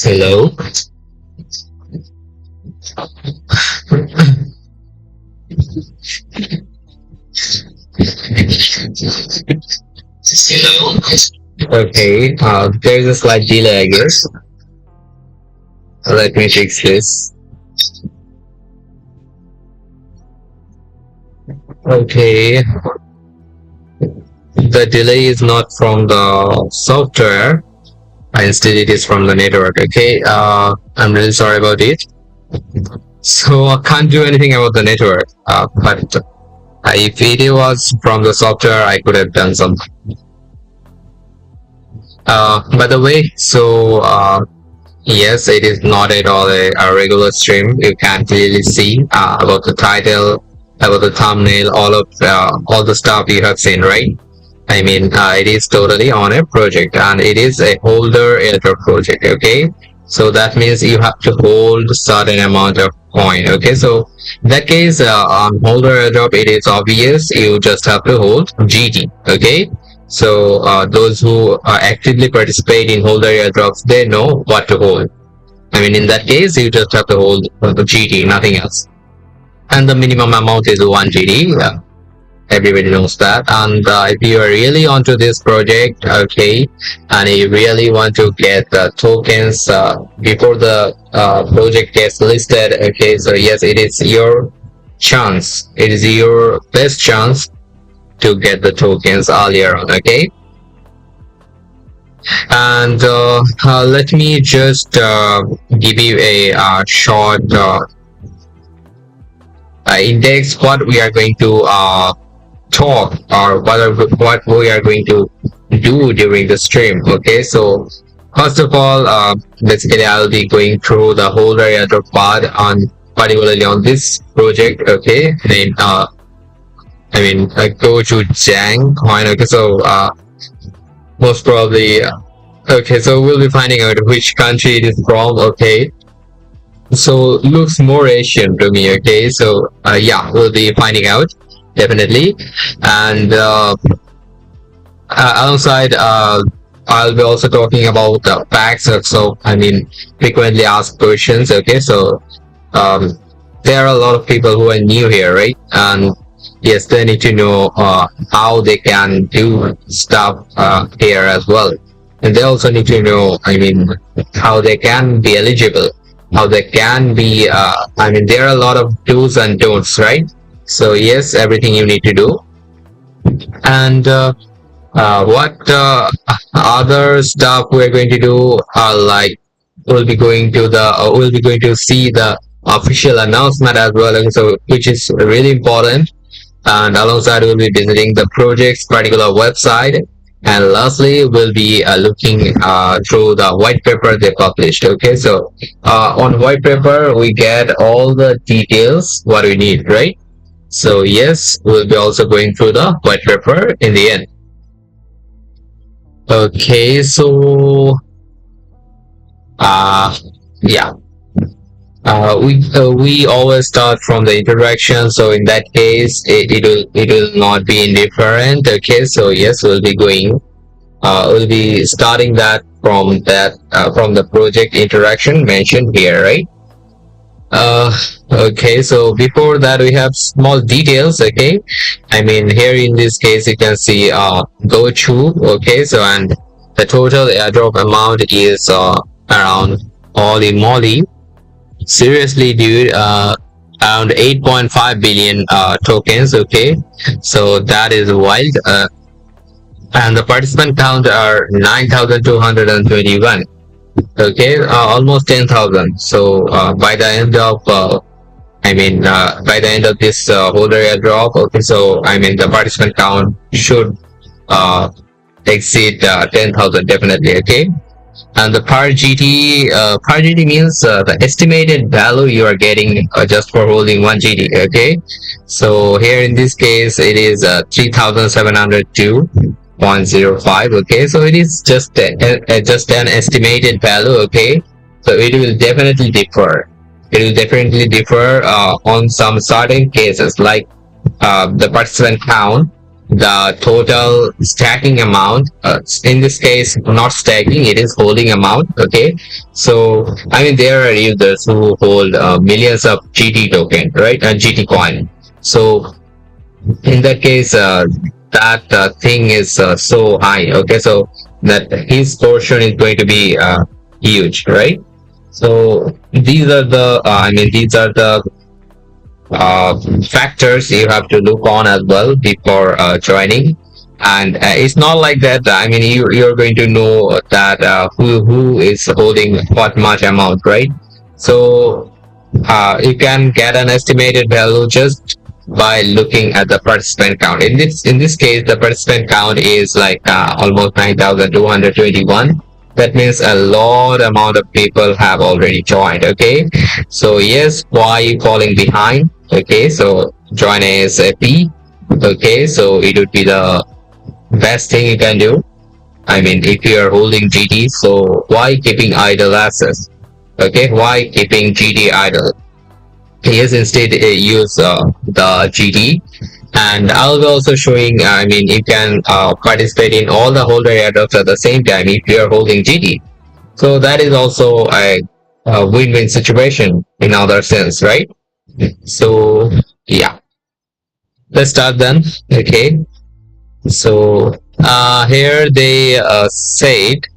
Hello. Hello. Okay, there's a slight delay, I guess. Let me fix this. Okay, the delay is not from the software, instead it is from the network. Okay, I'm really sorry about it. So I can't do anything about the network, but if it was from the software, I could have done something. By the way, so yes, it is not at all a regular stream. You can clearly see about the title, about the thumbnail, all the stuff you have seen, right? I mean, it is totally on a project, and it is a HODLer Airdrop project. Okay, so that means you have to hold certain amount of coin. Okay, so in that case, on HODLer Airdrop, it is obvious. You just have to hold GT. Okay, so those who actively participate in HODLer Airdrops, they know what to hold. I mean, in that case, you just have to hold the GT, nothing else. And the minimum amount is 1 GT. Everybody knows that. And if you are really onto this project, okay, and you really want to get the tokens before the project gets listed, okay, so yes, it is your chance. It is your best chance to get the tokens earlier on. Okay, and let me just give you a short index what we are going to talk, or what we are going to do during the stream. Okay, so first of all, basically I'll be going through the HODLer Airdrop part on particularly on this project. Okay, named GochujangCoin. Okay, so most probably okay, so we'll be finding out which country it is from. Okay, so looks more Asian to me. Okay, so yeah, we'll be finding out definitely. And alongside I'll be also talking about facts. So I mean, frequently asked questions. Okay, so there are a lot of people who are new here, right? And yes, they need to know how they can do stuff here as well, and they also need to know, I mean, how they can be eligible, how they can be I mean, there are a lot of do's and don'ts, right? So yes, everything you need to do. And what other stuff we're going to do are like, we'll be going to see the official announcement as well, and so which is really important. And alongside, we'll be visiting the project's particular website, and lastly, we'll be looking through the white paper they published. Okay, so on white paper we get all the details what we need, right? So yes, we'll be also going through the white paper in the end. Okay, so yeah, we always start from the introduction, so in that case it will not be indifferent. Okay, so yes, we'll be starting that from the project interaction mentioned here, right? Okay, so before that we have small details. Okay, I mean, here in this case you can see GoChu. Okay, so and the total airdrop amount is around, holy moly, seriously dude, around 8.5 billion tokens. Okay, so that is wild. And the participant count are 9,221. Okay, almost 10,000. So by the end of by the end of this HODLer Airdrop, okay, so I mean the participant count should exceed 10,000 definitely. Okay, and the per GT means the estimated value you are getting just for holding 1 GT. Okay, so here in this case it is 3,702.05. Okay, so it is just an estimated value. Okay, so it will definitely differ. It will definitely differ on some certain cases, like the participant count the total stacking amount. In this case, not stacking, it is holding amount. Okay, so I mean there are users who hold millions of GT token, right? GT coin. So in that case, that thing is so high. Okay, so that his portion is going to be huge, right? So these are the these are the factors you have to look on as well before joining. And it's not like that. I mean, you're going to know that who is holding what much amount, right? So you can get an estimated value just by looking at the participant count. In this case, the participant count is like almost 9,221. That means a lot amount of people have already joined. Okay, so yes, why are you falling behind? Okay, so join ASAP. Okay, so it would be the best thing you can do. I mean, if you are holding GT, so why keeping idle assets? Okay, why keeping GT idle? Yes, instead use the GT. And I'll be also showing, I mean, you can participate in all the HODLer airdrops at the same time if you are holding GT. So that is also a win-win situation in other sense, right? So yeah, let's start then. Okay, so here they said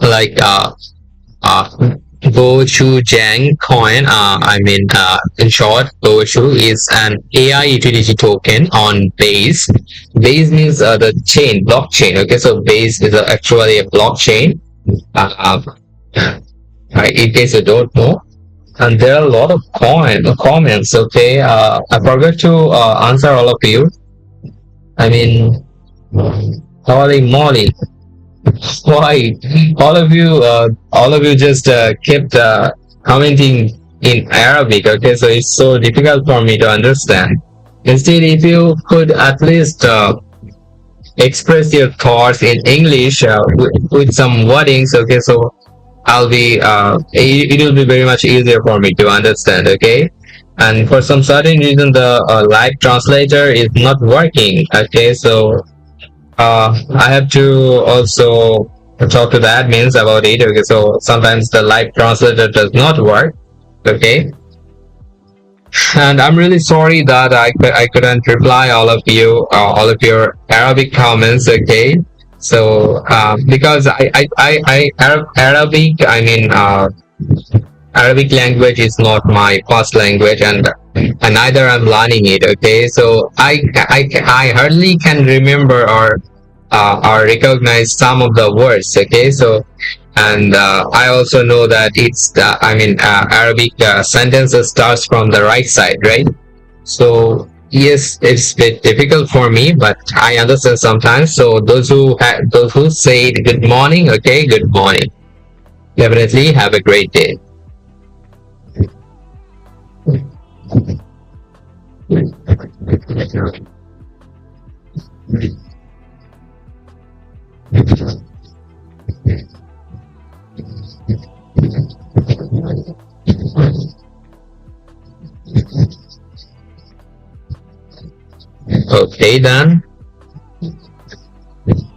like uh, GochujangCoin. In short, GoChu is an AI utility token on Base. Base means the chain, blockchain. Okay, so Base is actually a blockchain. Uh, in case you don't know, and there are a lot of comments. Okay, I forgot to answer all of you. I mean, holy moly! Why all of you just kept commenting in Arabic? Okay, so it's so difficult for me to understand. Instead, if you could at least express your thoughts in English with some wordings. Okay, so I'll be it will be very much easier for me to understand. Okay, and for some certain reason the live translator is not working. Okay, so I have to also talk to the admins about it. Okay, so sometimes the live translator does not work. Okay, and I'm really sorry that I couldn't reply all of you, all of your Arabic comments. Okay, so because Arabic, Arabic language is not my first language, and neither I'm learning it. Okay, so I hardly can remember or recognize some of the words. Okay, so and I also know that it's Arabic sentences starts from the right side, right? So yes, it's a bit difficult for me, but I understand sometimes. So those who say good morning, okay, good morning. Definitely have a great day. Okay then.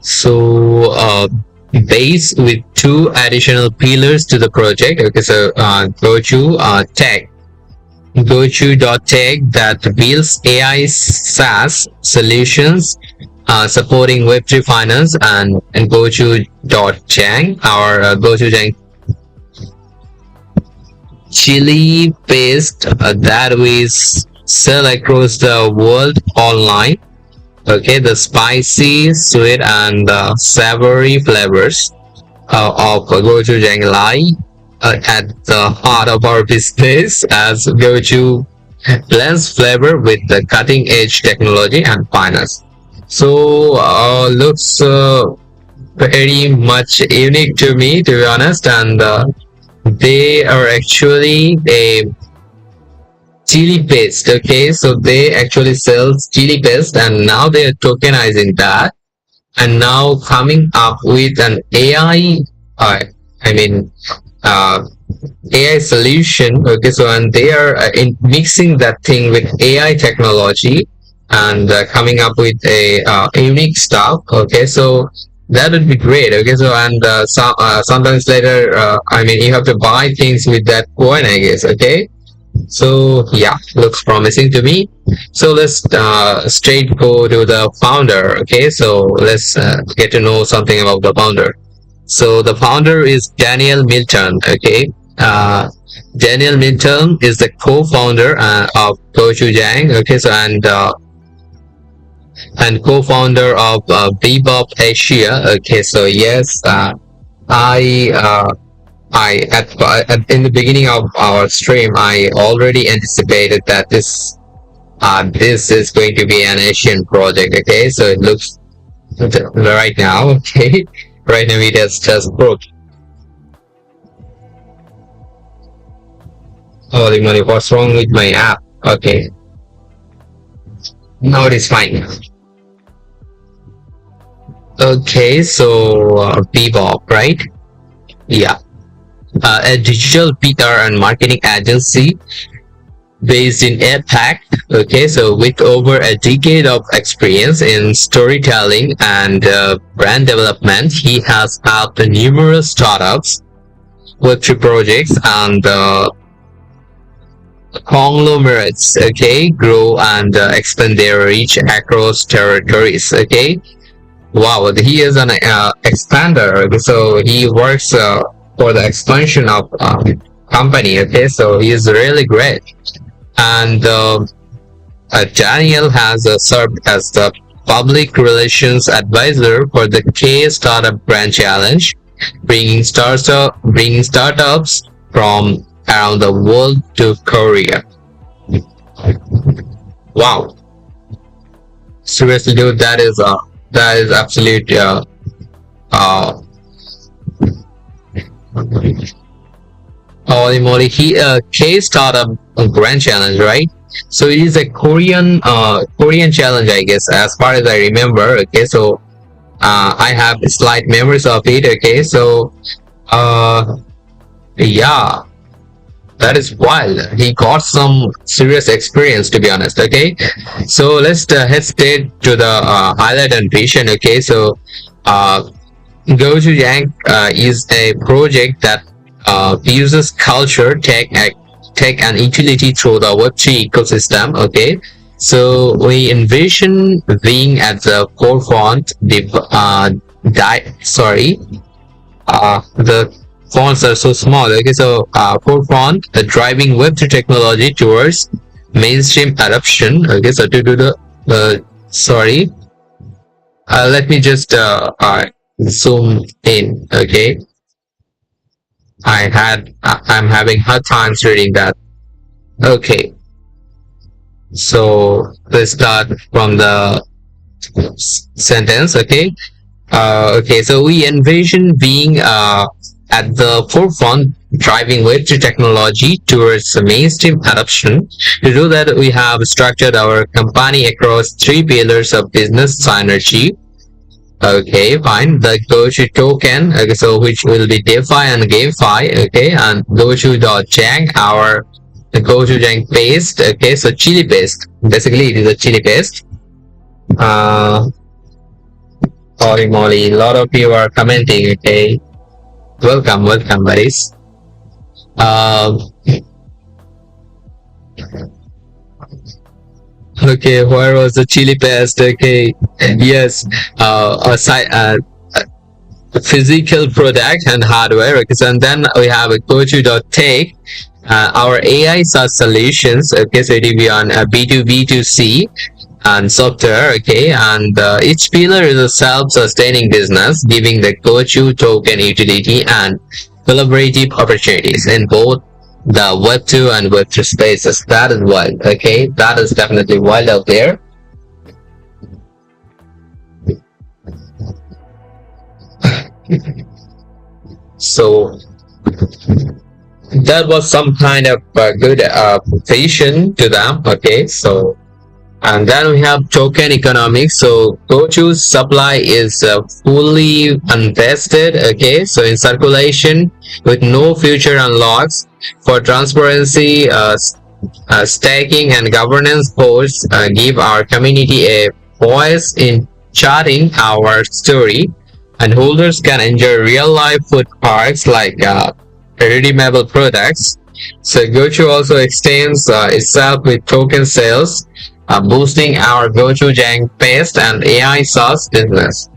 So base with two additional pillars to the project. Okay, so GoChu Tech. GoChu.tech that builds AI SaaS solutions supporting Web3 finance, and GoChu.jang, our GochujangCoin chili paste that we sell across the world online. Okay, the spicy, sweet, and savory flavors of GochujangLive at the heart of our business, as GoChu blends flavor with the cutting edge technology and finance. So looks very much unique to me, to be honest, and they are actually a chili paste. Okay, so they actually sell chili paste, and now they are tokenizing that, and now coming up with an AI I mean AI solution. Okay, so and they are in mixing that thing with AI technology, and coming up with a unique stuff. Okay, so that would be great. Okay, so and sometimes later, I mean, you have to buy things with that coin, I guess. Okay, so yeah, looks promising to me. So let's straight go to the founder. Okay, so let's get to know something about the founder. So the founder is Daniel Milton. Okay, Daniel Milton is the co-founder of GoChujang. Okay, so and co-founder of Bebop Asia. Okay, so yes, I in the beginning of our stream, I already anticipated that this is going to be an Asian project. Okay, so it looks right now. Okay, right now it has just broke. Holy moly, what's wrong with my app? Okay, now it is fine. Okay, so Bebop, right? Yeah, a digital PR and marketing agency based in APAC. Okay, so with over a decade of experience in storytelling and brand development, he has helped numerous startups, Web3 projects, and conglomerates, okay, grow and expand their reach across territories. Okay, wow, he is an expander. Okay, so he works for the expansion of company. Okay, so he is really great. And Daniel has served as the public relations advisor for the K Startup Brand Challenge, bringing startups from around the world to Korea. Wow, seriously, dude, that is absolute holy moly. He K Startup Grand Challenge, right? So it is a Korean challenge, I guess, as far as I remember. Okay, so I have slight memories of it. Okay, so yeah, that is wild. He got some serious experience, to be honest. Okay, so let's head straight to the highlight and vision. Okay, so GoChujang is a project that uses culture, tech and utility through the Web3 ecosystem. Okay, so we envision being at the forefront. The fonts are so small. Okay, so forefront, driving Web3 technology towards mainstream adoption. Okay, so to do the let me just zoom in. Okay, I'm having hard times reading that. Okay, so let's start from the sentence. Okay, okay, so we envision being at the forefront, driving Web3 technology towards mainstream adoption. To do that, we have structured our company across three pillars of business synergy. Okay, fine. The GoChu token, okay, so which will be DeFi and GameFi. Okay, and GoChu.jang, our GochujangCoin paste. Okay, so chili paste. Basically, it is a chili paste. Holy moly, a lot of you are commenting. Okay, welcome, buddies. Okay, where was the chili paste? Okay, yes, a physical product and hardware. Okay, so and then we have a GoChu.take, our AI SaaS solutions. Okay, so it will be on B2B2C and software. Okay, and each pillar is a self-sustaining business, giving the GoChu token utility and collaborative opportunities in both the Web 2 and Web 3 spaces. That is wild. Okay, that is definitely wild out there. So that was some kind of good vision to them. Okay, so and then we have token economics. So GoChu's supply is fully unvested. Okay, so in circulation with no future unlocks. For transparency, Staking and governance posts give our community a voice in charting our story, and holders can enjoy real-life food parks like redeemable products. So GoChu also extends itself with token sales, boosting our GochujangCoin based and AI SaaS business.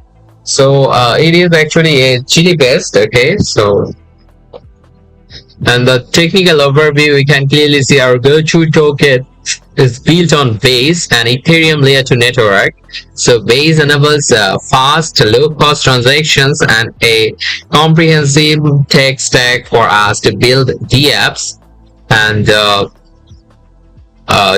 So it is actually a GD based, okay? So and the technical overview, we can clearly see our GoChu token is built on Base and Ethereum layer 2 network. So Base enables fast, low-cost transactions and a comprehensive tech stack for us to build dApps and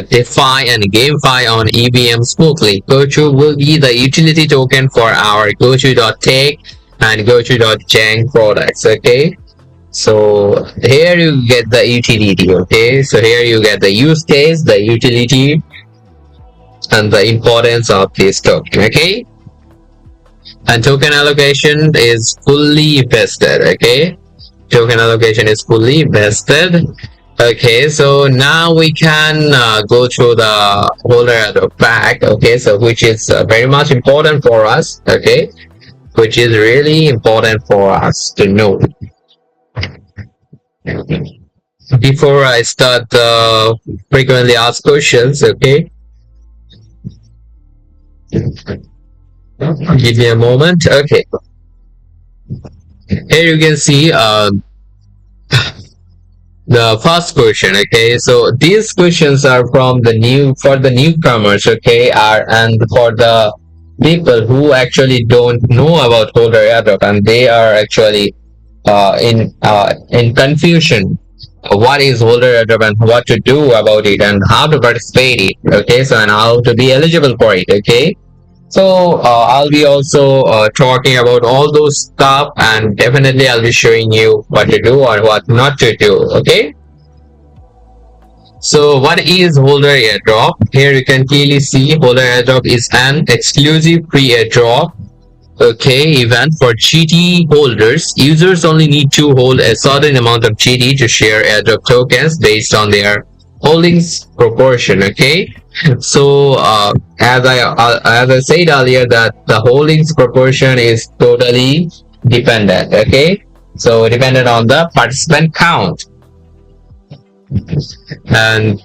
DeFi and GameFi on EVM smoothly. GoChu will be the utility token for our GoChu.tech and GoChu.jang products. Okay. So here you get the utility, okay? So here you get the use case, the utility, and the importance of this token, okay? And token allocation is fully vested, okay? Token allocation is fully vested. Okay, so now we can go through the HODLer Airdrop pack, okay? So which is very much important for us, okay? Which is really important for us to know. Before I start the frequently asked questions, okay? Give me a moment. Okay. Here you can see the first question. Okay, so these questions are from the newcomers. Okay, and for the people who actually don't know about HODLer Airdrop and they are actually in confusion. What is HODLer Airdrop and what to do about it and how to participate it. Okay, so and how to be eligible for it. Okay, so I'll be also talking about all those stuff, and definitely I'll be showing you what to do or what not to do. Okay. So what is HODLer Airdrop? Here you can clearly see HODLer Airdrop is an exclusive free airdrop, okay, event for GT holders. Users only need to hold a certain amount of GT to share airdrop tokens based on their holdings proportion. Okay, so as I said earlier, that the holdings proportion is totally dependent. Okay, so dependent on the participant count. And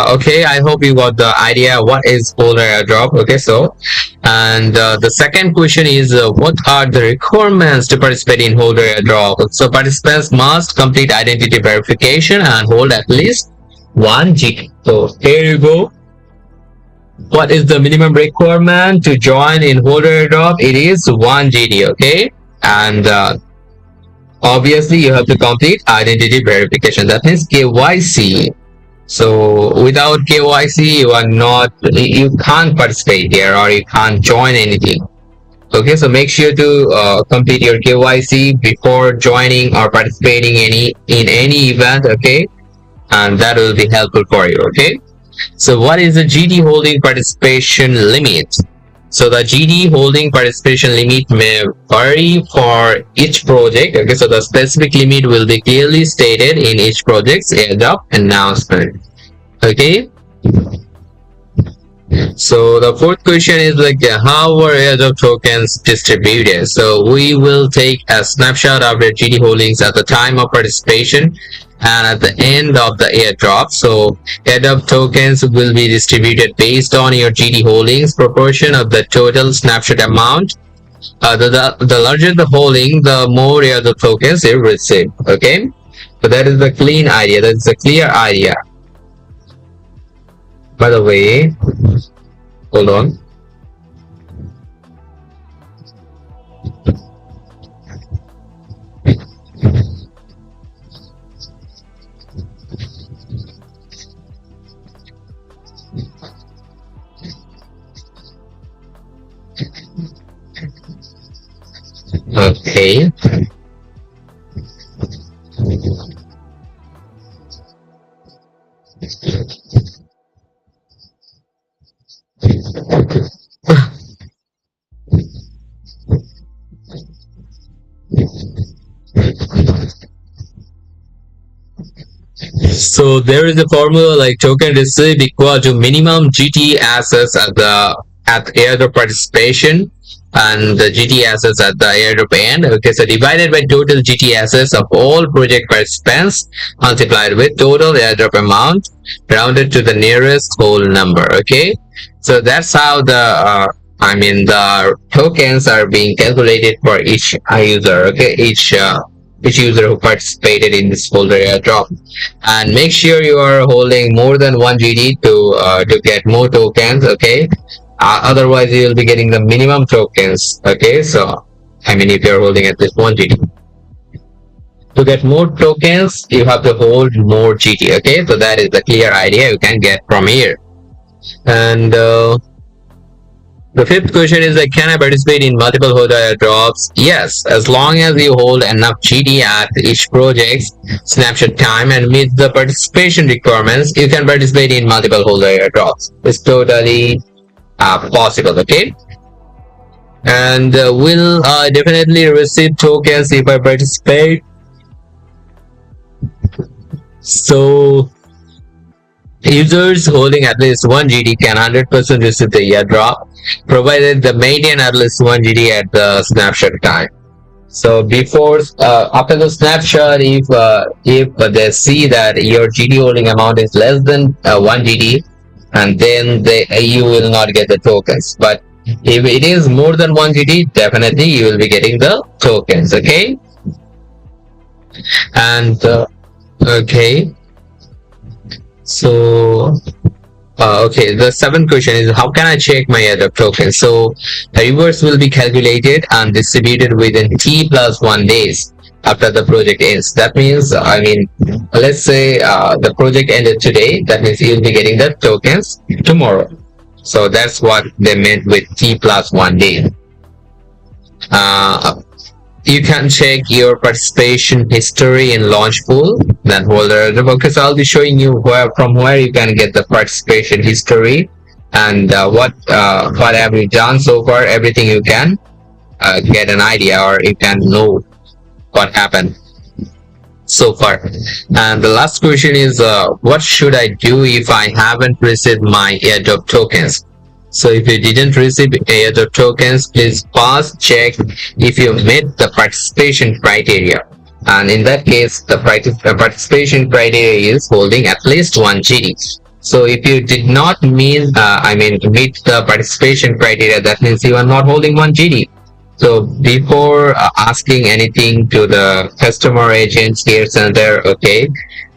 okay, I hope you got the idea what is HODLer Airdrop. Okay, so and the second question is what are the requirements to participate in HODLer Airdrop? So participants must complete identity verification and hold at least 1 GT. So here you go. What is the minimum requirement to join in HODLer Airdrop? It is 1 GT. Okay, and obviously you have to complete identity verification, that means KYC. So without KYC you can't participate here or you can't join anything. Okay, so make sure to complete your KYC before joining or participating in any event. Okay, and that will be helpful for you. Okay, so what is the GT holding participation limit? So the GD holding participation limit may vary for each project. Okay, so the specific limit will be clearly stated in each project's airdrop announcement. Okay. So the fourth question is like how are airdrop tokens distributed? So we will take a snapshot of your GD holdings at the time of participation and at the end of the airdrop. So airdrop tokens will be distributed based on your GD holdings proportion of the total snapshot amount. The larger the holding, the more airdrop tokens you receive. Okay, so that is the clean idea, that's a clear idea. By the way, hold on. Okay. So there is a formula like token receipt equal to minimum GT assets at airdrop participation and the GT assets at the airdrop end. Okay, so divided by total GT assets of all project participants multiplied with total airdrop amount rounded to the nearest whole number. Okay, so that's how the tokens are being calculated for each user. Okay, each user who participated in this HODLer airdrop, and make sure you are holding more than 1 GD to get more tokens. Okay, otherwise you will be getting the minimum tokens. Okay, so if you're holding at least 1 GD, to get more tokens you have to hold more GT. Okay, so that is the clear idea you can get from here. And the fifth question is like, can I participate in multiple HODLer airdrops? Yes, as long as you hold enough GD at each project's snapshot time and meet the participation requirements, you can participate in multiple HODLer airdrops. It's totally possible. Okay, and will definitely receive tokens if I participate. So users holding at least 1 GD can 100% receive the airdrop, provided they maintain at least 1 GD at the snapshot time. So after the snapshot, if they see that your GD holding amount is less than 1 GD, and then you will not get the tokens. But if it is more than 1 GD, definitely you will be getting the tokens. Okay, and okay. So okay, the seventh question is, how can I check my airdrop token? So the rewards will be calculated and distributed within T+1 days after the project ends. That means, let's say the project ended today, that means you'll be getting the tokens tomorrow. So that's what they meant with T+1 day. You can check your participation history in Launchpool, that HODLer airdrop. Okay, so I'll be showing you from where you can get the participation history and what have you done so far. Everything you can get an idea, or you can know what happened so far. And the last question is, what should I do if I haven't received my airdrop tokens? So if you didn't receive airdrop tokens, please pause, check if you met the participation criteria. And in that case, the participation criteria is holding at least 1 GD. So if you did not meet the participation criteria, that means you are not holding 1 GD. So before asking anything to the customer agents here and there, okay,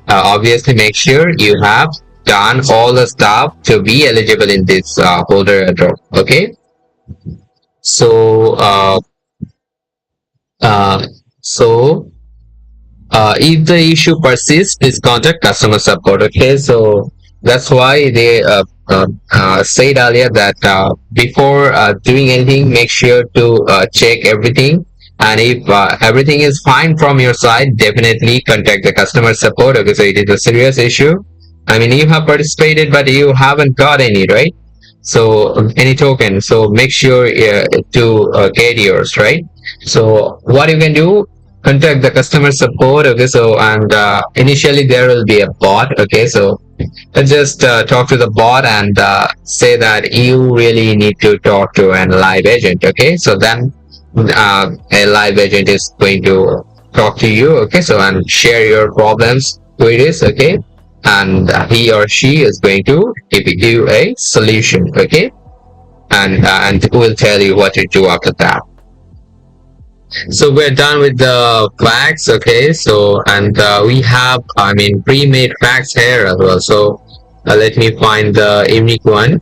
obviously make sure you have done all the stuff to be eligible in this HODLer airdrop. Okay, so if the issue persists, please contact customer support. Okay, so that's why they said earlier that before doing anything, make sure to check everything, and if everything is fine from your side, definitely contact the customer support. Okay, so it is a serious issue. You have participated but you haven't got any, right? So any token, so make sure to get yours, right? So what you can do, contact the customer support. Okay, so and initially there will be a bot. Okay, so just talk to the bot and say that you really need to talk to a live agent. Okay, so then a live agent is going to talk to you. Okay, so and share your problems, queries. Okay, and he or she is going to give you a solution. Okay, and will tell you what to do after that. So we're done with the facts. Okay, so and we have pre-made facts here as well. So let me find the unique one.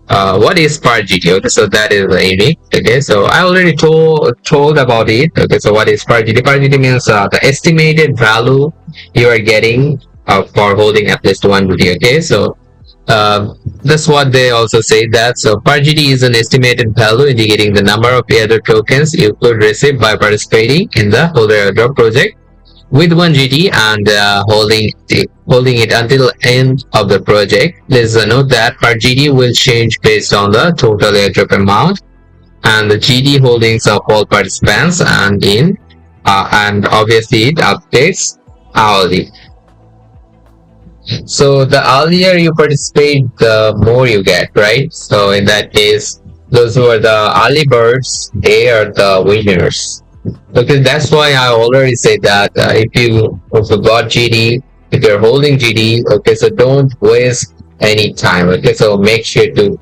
What is Spark GT? Okay, so that is unique. Okay, so I already told about it. Okay, so what is Spark GT? Spark GT means the estimated value you are getting for holding at least 1 GT. Okay, so that's what they also say, that so per GT is an estimated value indicating the number of airdrop tokens you could receive by participating in the HODLer airdrop project with 1 GT and holding it until end of the project. Please note that per GT will change based on the total airdrop amount and the GT holdings of all participants, and obviously it updates hourly. So the earlier you participate, the more you get, right? So in that case, those who are the early birds, they are the winners. Okay, that's why I already said that if you got GD, if you're holding GD, okay, so don't waste any time. Okay, so make sure to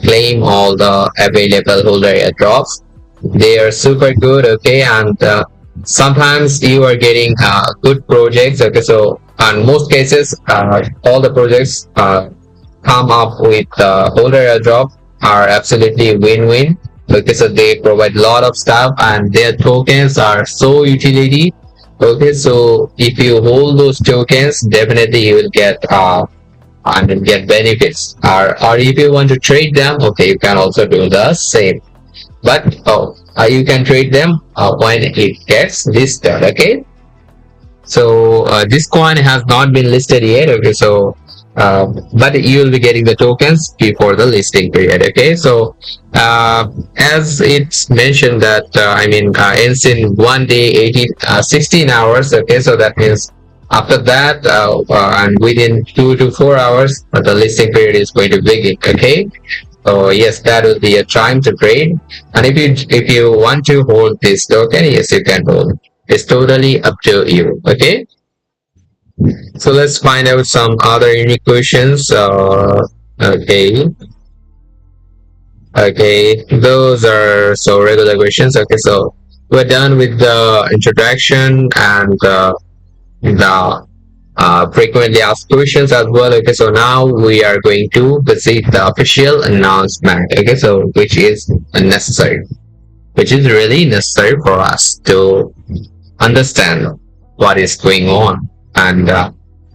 claim all the available HODLer airdrops. They are super good. Okay, and sometimes you are getting good projects. Okay, so in most cases, all the projects come up with HODLer airdrop are absolutely win-win because they provide a lot of stuff and their tokens are so utility. Okay, so if you hold those tokens, definitely you will get and get benefits. Or if you want to trade them, okay, you can also do the same. But you can trade them when it gets listed. Okay, so this coin has not been listed yet. Okay, so but you will be getting the tokens before the listing period. Okay, so as it's mentioned that ends in 1 day, 18, 16 hours. Okay, so that means after that and within 2 to 4 hours, the listing period is going to begin. Okay, so yes, that will be a time to trade. And if you want to hold this token, yes, you can hold. It's totally up to you. Okay. So let's find out some other unique questions. Okay. Okay. Those are so regular questions. Okay. So we're done with the introduction and the frequently asked questions as well. Okay. So now we are going to visit the official announcement. Okay. So which is really necessary for us to understand what is going on and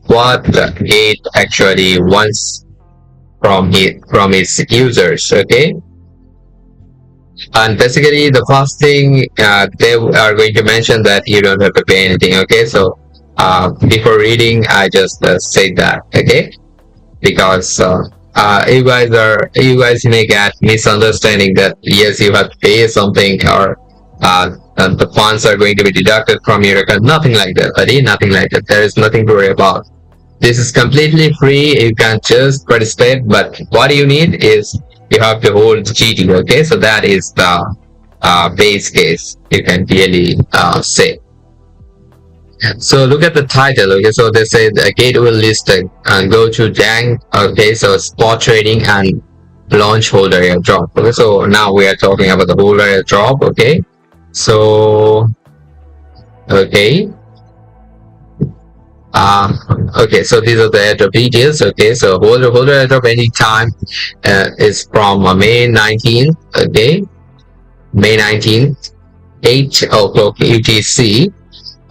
what the Gate actually wants from its users. Okay, and basically the first thing they are going to mention that you don't have to pay anything. Okay, so before reading, I just said that. Okay, because you guys may get misunderstanding that yes, you have to pay something or the funds are going to be deducted from your account. Nothing like that, buddy. Nothing like that. There is nothing to worry about. This is completely free. You can just participate, but what you need is you have to hold GT. Okay, so that is the base case. You can clearly say. So look at the title. Okay, so they say the Gate will list GoChujang. Okay, so spot trading and launch HODLer airdrop. Okay, so now we are talking about the HODLer airdrop. Okay, so okay. Okay, so these are the airdrop details. Okay, so HODLer airdrop anytime is from May 19th. Okay, May 19th, 8 o'clock UTC.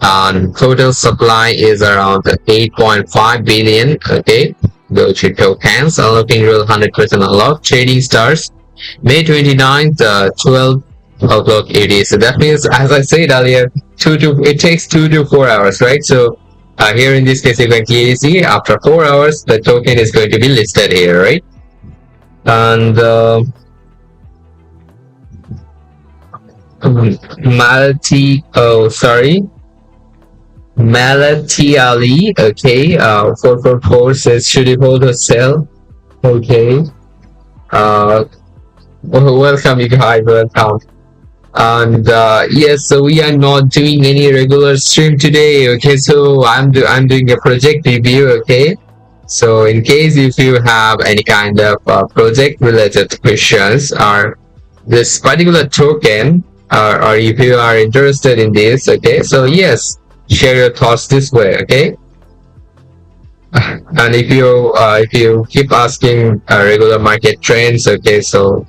And total supply is around 8.5 billion. Okay, GoChu tokens unlocking real 100% unlock. Trading starts May 29th, 12 o'clock UTC. So that means, as I said earlier, it takes 2 to 4 hours, right? So here in this case, you can clearly see after 4 hours, the token is going to be listed here, right? And Malati Ali, okay, 444 says, should you hold or sell? Okay, welcome you guys, welcome. And yes, so we are not doing any regular stream today. Okay, so I'm doing a project review. Okay, so in case if you have any kind of project related questions or this particular token, or if you are interested in this, okay, so yes, share your thoughts this way. Okay, and if you keep asking regular market trends, okay, so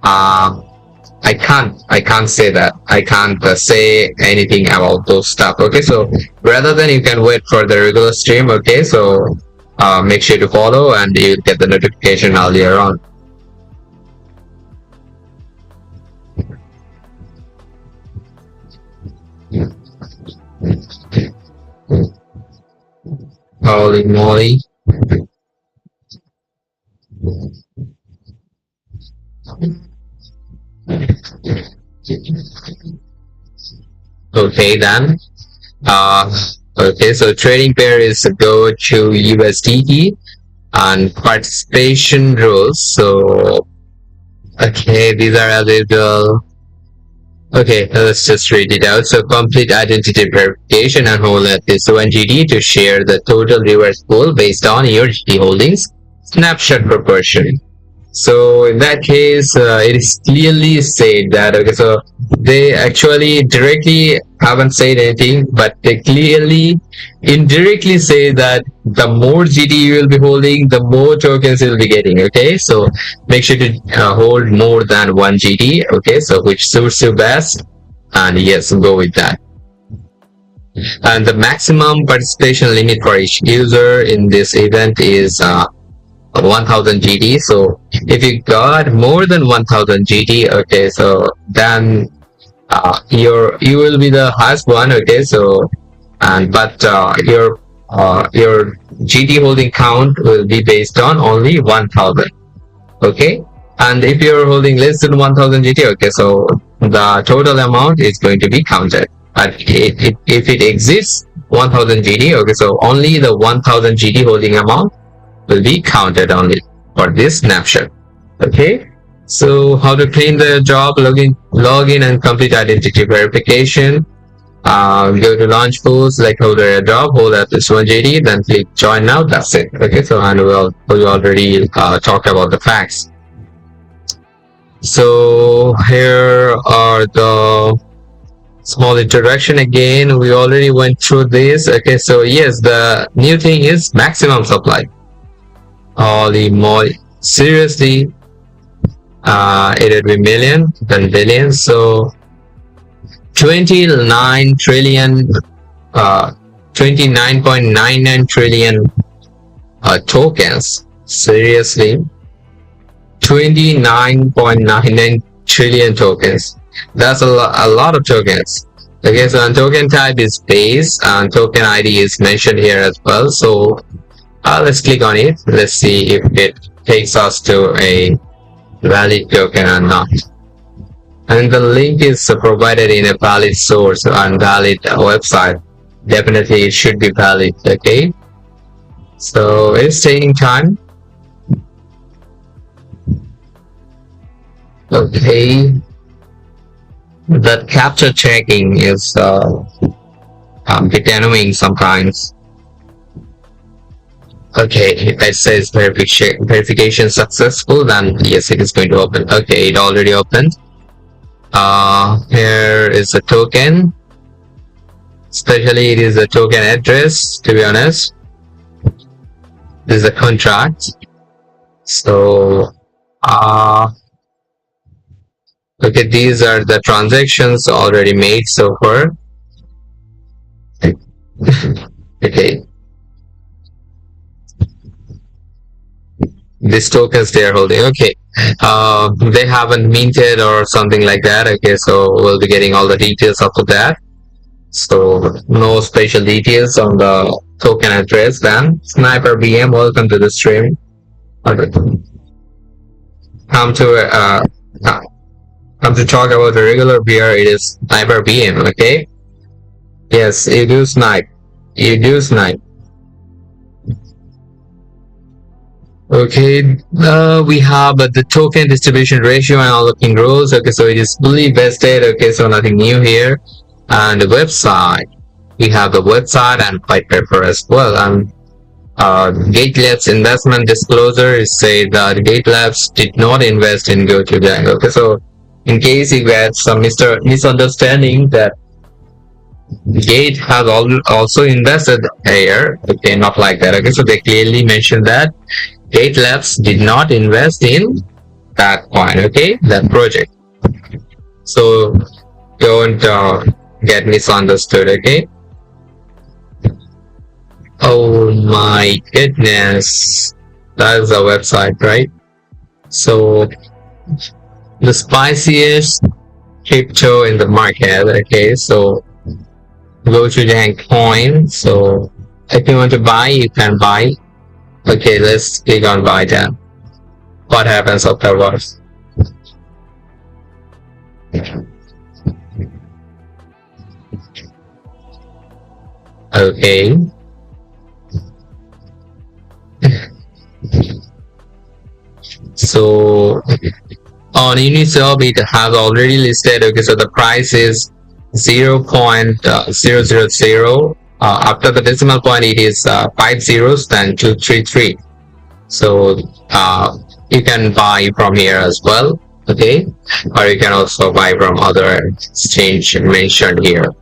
I can't say that. I can't say anything about those stuff. Okay, so rather than you can wait for the regular stream. Okay, so make sure to follow and you'll get the notification earlier on. Holy moly. Okay then. Okay, so trading pair is GoChu USDT and participation rules. So okay, these are available. Okay, let's just read it out. So complete identity verification and hold at least 1 GD to share the total reverse pool based on your GD holdings. Snapshot proportion. So in that case, it is clearly said that, okay, so they actually directly haven't said anything, but they clearly indirectly say that the more GD you will be holding, the more tokens you will be getting. Okay, so make sure to hold more than 1 GD. Okay, so which suits you best, and yes, go with that. And the maximum participation limit for each user in this event is 1000 GD. So if you got more than 1000 GD, okay, so then you will be the highest one. Okay, so but your GD holding count will be based on only 1000. Okay, and if you're holding less than 1000 GD, okay, so the total amount is going to be counted. And if it exceeds 1000 GD, okay, so only the 1000 GD holding amount will be counted only for this snapshot. Okay, so how to clean the job? Login and complete identity verification. Go to launch pool, select HODLer Airdrop, hold at least 1 GD, then click join now. That's it. Okay, so and we already talked about the facts. So here are the small introduction again. We already went through this. Okay, so yes, the new thing is maximum supply. Holy moly, seriously, it would be million, then billion, so 29 trillion, 29.99 trillion tokens. Seriously, 29.99 trillion tokens. That's a lot of tokens. Okay, so token type is base and token ID is mentioned here as well. So let's click on it. Let's see if it takes us to a valid token or not. And the link is provided in a valid source and valid website. Definitely it should be valid. Okay, so it's taking time. Okay, that capture checking is a bit annoying sometimes. Okay, it says verification successful, then yes, it is going to open. Okay, it already opened. Here is a token. Especially it is a token address, to be honest. This is a contract. So okay, these are the transactions already made so far. Okay, these tokens they are holding. Okay, they haven't minted or something like that. Okay, so we'll be getting all the details after that. So no special details on the token address. Then Sniper BM, welcome to the stream. Okay. Come to talk about the regular beer. It is Sniper BM. Okay. Yes, you do snipe. You do snipe. Okay, we have the token distribution ratio and unlocking rules. Okay, so it is fully vested. Okay, so nothing new here. And the website, we have the website and white paper as well. And GateLive's investment disclosure is say that GateLive did not invest in GoChujang. Okay, so in case you get some misunderstanding that Gate has also invested here, okay, not like that. Okay, so they clearly mentioned that GateLive did not invest in that coin, okay, that project. So don't get misunderstood, okay. Oh my goodness, that is a website, right? So the spiciest crypto in the market, okay, so GochujangCoin. So if you want to buy, you can buy. Okay, let's click on buy then. What happens afterwards? Okay. So on Uniswap, it has already listed. Okay, so the price is 0.000. After the decimal point, it is 5 zeros, then 233. So you can buy from here as well. Okay, or you can also buy from other exchange mentioned here.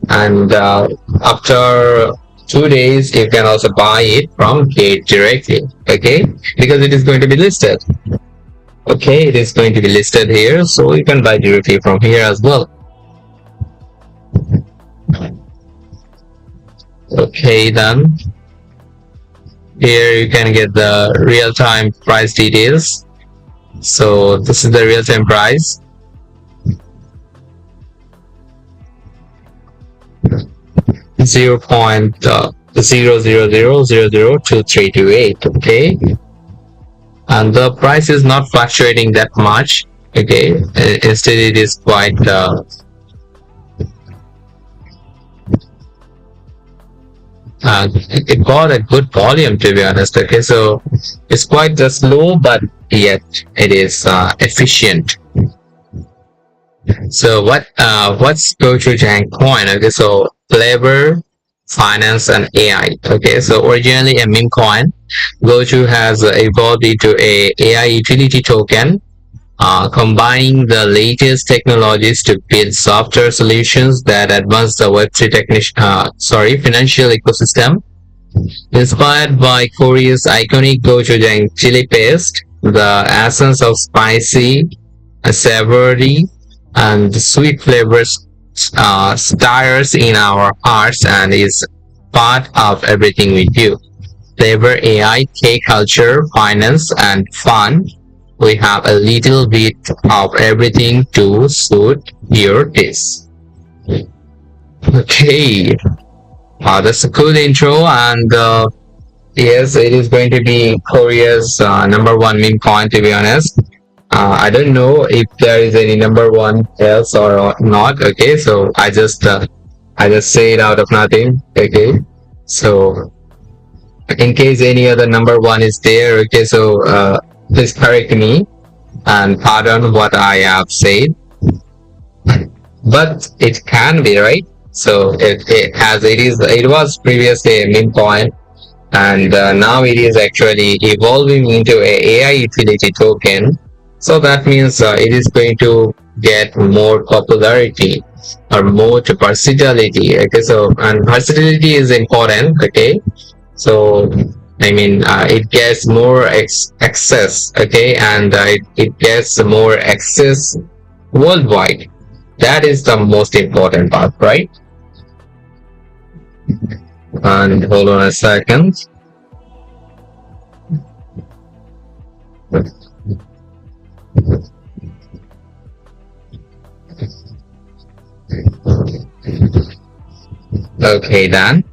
And after 2 days, you can also buy it from Gate directly. Okay, because it is going to be listed. Okay, it is going to be listed here, so you can buy directly from here as well. Okay, then here you can get the real-time price details. So this is the real-time price. Zero point 0.000002328. Okay, and the price is not fluctuating that much. Okay, instead it is quite it got a good volume, to be honest. Okay, so it's quite slow, but yet it is efficient. So what's GochujangCoin? Okay, so flavor, finance, and AI. Okay, so originally a meme coin, Gochu has evolved into a AI utility token, combining the latest technologies to build software solutions that advance the Web3 financial ecosystem. Inspired by Korea's iconic gochujang chili paste, the essence of spicy, savory, and sweet flavors stirs in our hearts and is part of everything we do. Flavor, AI, cake culture, finance, and fun. We have a little bit of everything to suit your taste. Okay, that's a cool intro, and yes, it is going to be Korea's number one meme coin. To be honest, I don't know if there is any number one else or not. Okay, so I just say it out of nothing. Okay, so in case any other number one is there, okay, so please correct me and pardon what I have said, but it can be right. So it was previously a meme coin, and now it is actually evolving into a AI utility token. So that means it is going to get more popularity or more versatility. Okay, so and versatility is important. Okay, so I mean it gets more access. Okay, and it gets more access worldwide. That is the most important part, right? And hold on a second. Okay, then.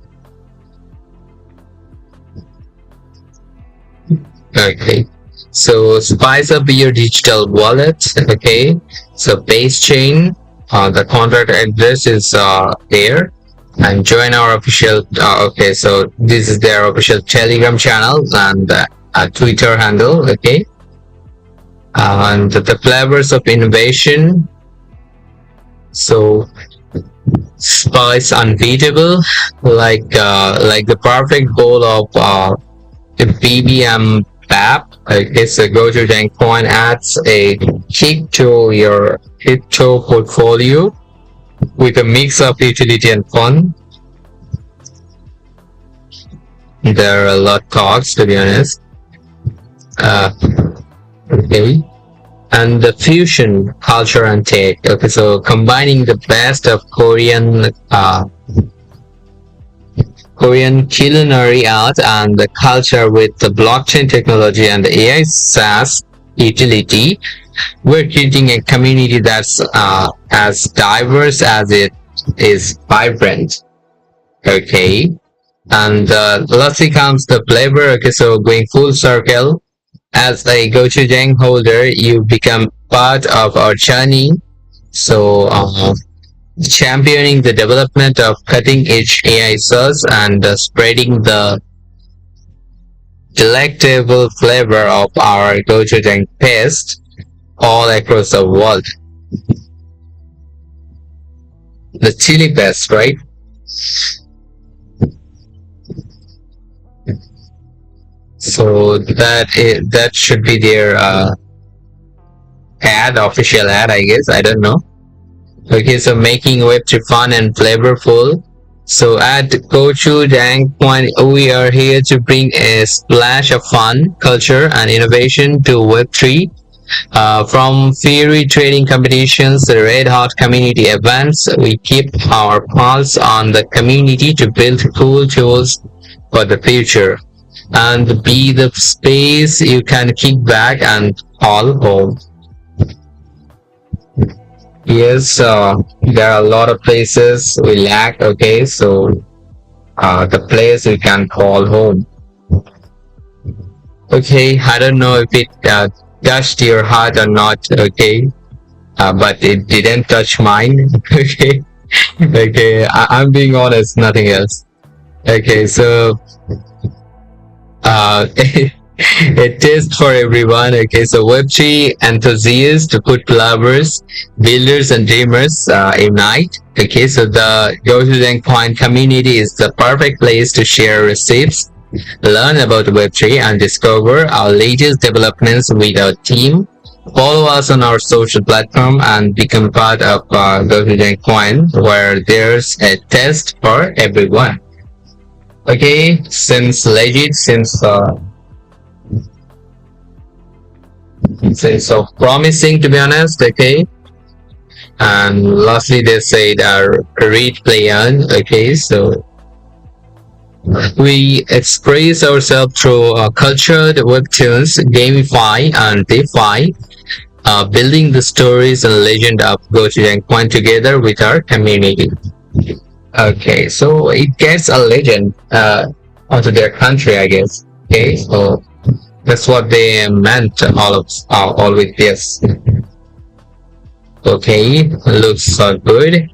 Okay, so spice up your digital wallet. Okay, so base chain, the contract address is there, and join our official. Okay, so this is their official Telegram channel and Twitter handle. Okay, and the flavors of innovation. So spice unbeatable, like the perfect bowl of BBM BAP. Okay, so GochujangCoin adds a kick to your crypto portfolio with a mix of utility and fun. There are a lot of talks, to be honest. Okay, and the fusion culture and tech. Okay, so combining the best of Korean culinary art and the culture with the blockchain technology and the AI SaaS utility, we're creating a community that's as diverse as it is vibrant. Okay, and lastly comes the flavor. Okay, so going full circle, as a Gochujang holder, you become part of our journey. So championing the development of cutting-edge AI sauce and spreading the delectable flavor of our gochujang paste all across the world. The chili paste, right? So that should be their official ad, I guess. I don't know. Okay, so making Web3 fun and flavorful. So at GochujangCoin, we are here to bring a splash of fun, culture, and innovation to Web3. From fiery trading competitions to red hot community events, we keep our pulse on the community to build cool tools for the future and be the space you can kick back and call home. Yes, there are a lot of places we lack. Okay, so the place we can call home. Okay, I don't know if it touched your heart or not. Okay, but it didn't touch mine. Okay, okay, I'm being honest, nothing else. Okay, so a test for everyone. Okay, so Web3 enthusiasts, food lovers, builders, and dreamers unite. Okay, so the GochujangCoin community is the perfect place to share recipes, learn about Web3, and discover our latest developments with our team. Follow us on our social platform and become part of GochujangCoin, where there's a test for everyone. Okay, since so promising, to be honest. Okay, and lastly they said read, play, earn. Okay, so we express ourselves through cultured webtoons, gamify and DeFi, building the stories and legend of GochujangCoin together with our community. Okay, so it gets a legend onto their country, I guess. Okay, so that's what they meant all with this. Okay, looks so good.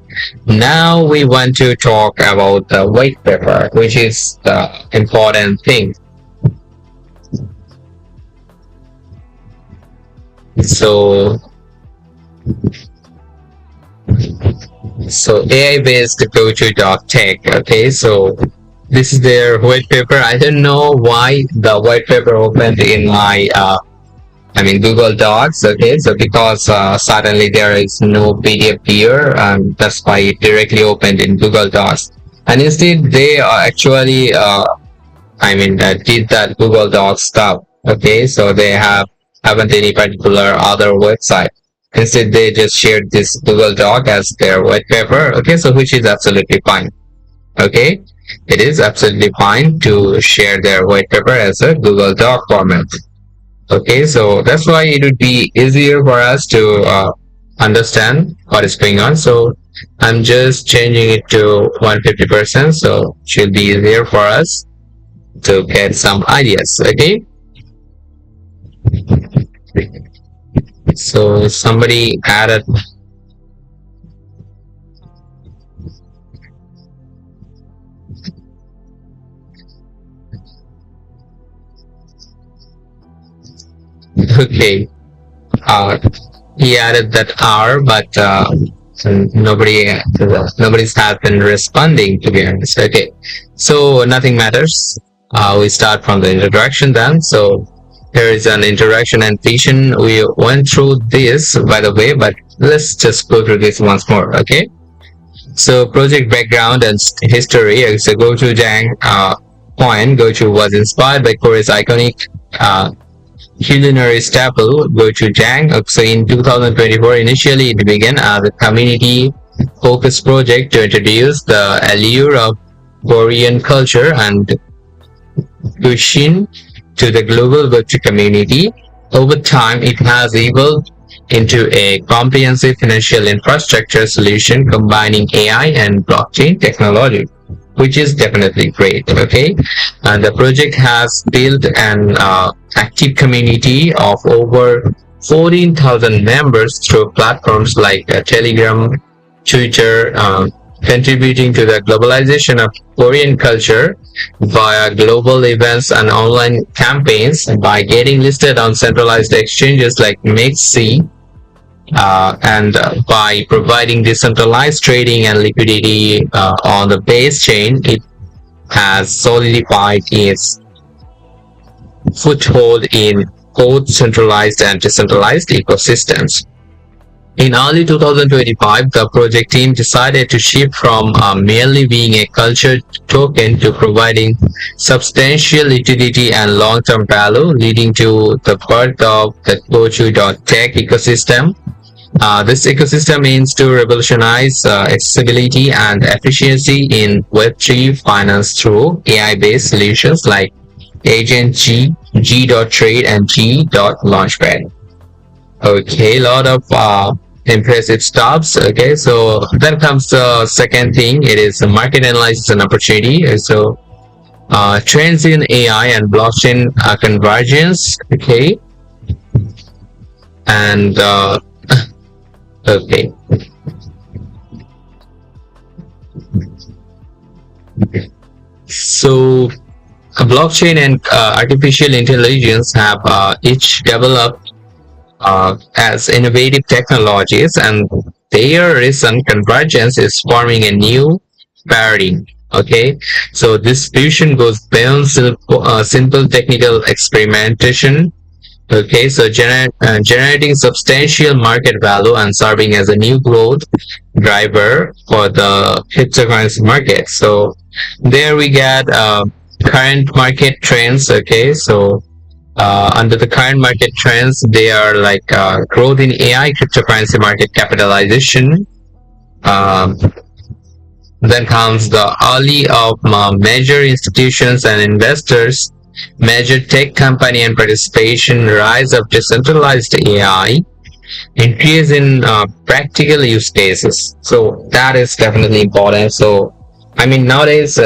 Now we want to talk about the white paper, which is the important thing. So AI based GoChu.tech. Okay, so this is their white paper. I don't know why the white paper opened in my Google Docs. Okay, so because suddenly there is no PDF here, and that's why it directly opened in Google Docs. And instead, they actually did that Google Docs stuff. Okay, so they haven't any particular other website. Instead, they just shared this Google Doc as their white paper. Okay, so which is absolutely fine. Okay, it is absolutely fine to share their white paper as a Google Doc format. Okay, so that's why it would be easier for us to understand what is going on. So I'm just changing it to 150%, so it should be easier for us to get some ideas. Okay, so somebody added. Okay, he added that R, but nobody's has been responding, to be honest. Okay, so nothing matters. We start from the introduction then. So here is an introduction and vision. We went through this, by the way, but let's just go through this once more. Okay, so project background and history. So GochujangCoin GoChu was inspired by Korea's iconic culinary staple gochujang. So in 2024, initially it began as a community-focused project to introduce the allure of Korean culture and cuisine to the global gochu community. Over time, it has evolved into a comprehensive financial infrastructure solution combining AI and blockchain technology, which is definitely great. Okay, and the project has built an active community of over 14,000 members through platforms like Telegram, Twitter, contributing to the globalization of Korean culture via global events and online campaigns by getting listed on centralized exchanges like MixC, and by providing decentralized trading and liquidity on the base chain. It has solidified its foothold in both centralized and decentralized ecosystems. In early 2025, the project team decided to shift from merely being a culture token to providing substantial utility and long-term value, leading to the birth of the GoChu.tech ecosystem. This ecosystem aims to revolutionize accessibility and efficiency in Web3 finance through AI-based solutions like Agent G, G.Trade, and G.Launchpad. Okay, lot of impressive stops. Okay, so then comes the second thing. It is market analysis and opportunity. So trends in AI and blockchain convergence. Okay, and okay. So blockchain and artificial intelligence have each developed as innovative technologies, and their recent convergence is forming a new paradigm. Okay, so this fusion goes beyond simple technical experimentation. Okay, so generating substantial market value and serving as a new growth driver for the cryptocurrency market. So there we get current market trends. Okay, so under the current market trends, they are like growth in AI cryptocurrency market capitalization. Um, then comes the early of major institutions and investors, major tech company and participation, rise of decentralized AI, increase in practical use cases. So that is definitely important. So I mean, nowadays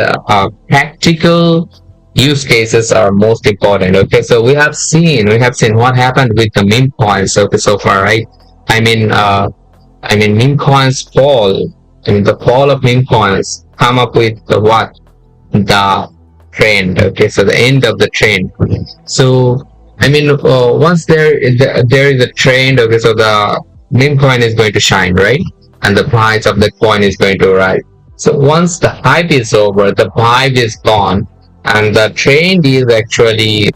practical use cases are most important. Okay, so we have seen what happened with the meme coins. Okay, so far, right? I mean meme coins fall. I mean the fall of meme coins come up with the what, the trend. Okay, so the end of the trend. So I mean once there is a trend. Okay, so the meme coin is going to shine, right? And the price of the coin is going to rise. So once the hype is over, the vibe is gone, and the trend is actually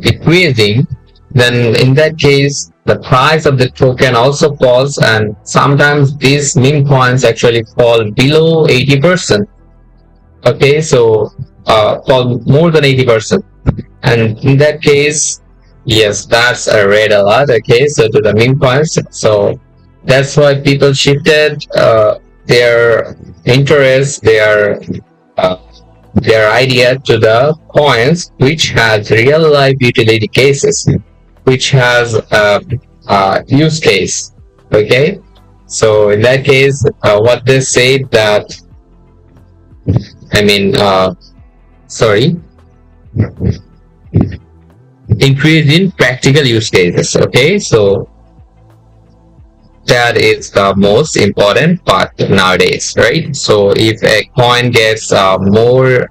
decreasing, then in that case the price of the token also falls, and sometimes these meme coins actually fall below 80%. Okay, so fall more than 80%, and in that case, yes, that's a red alert. Okay, so to the meme coins. So that's why people shifted their interest, uh, their idea to the coins which has real life utility cases, which has use case. Okay, so in that case, what they say that, I mean, sorry, increase in practical use cases. Okay, so that is the most important part nowadays, right? So if a coin gets more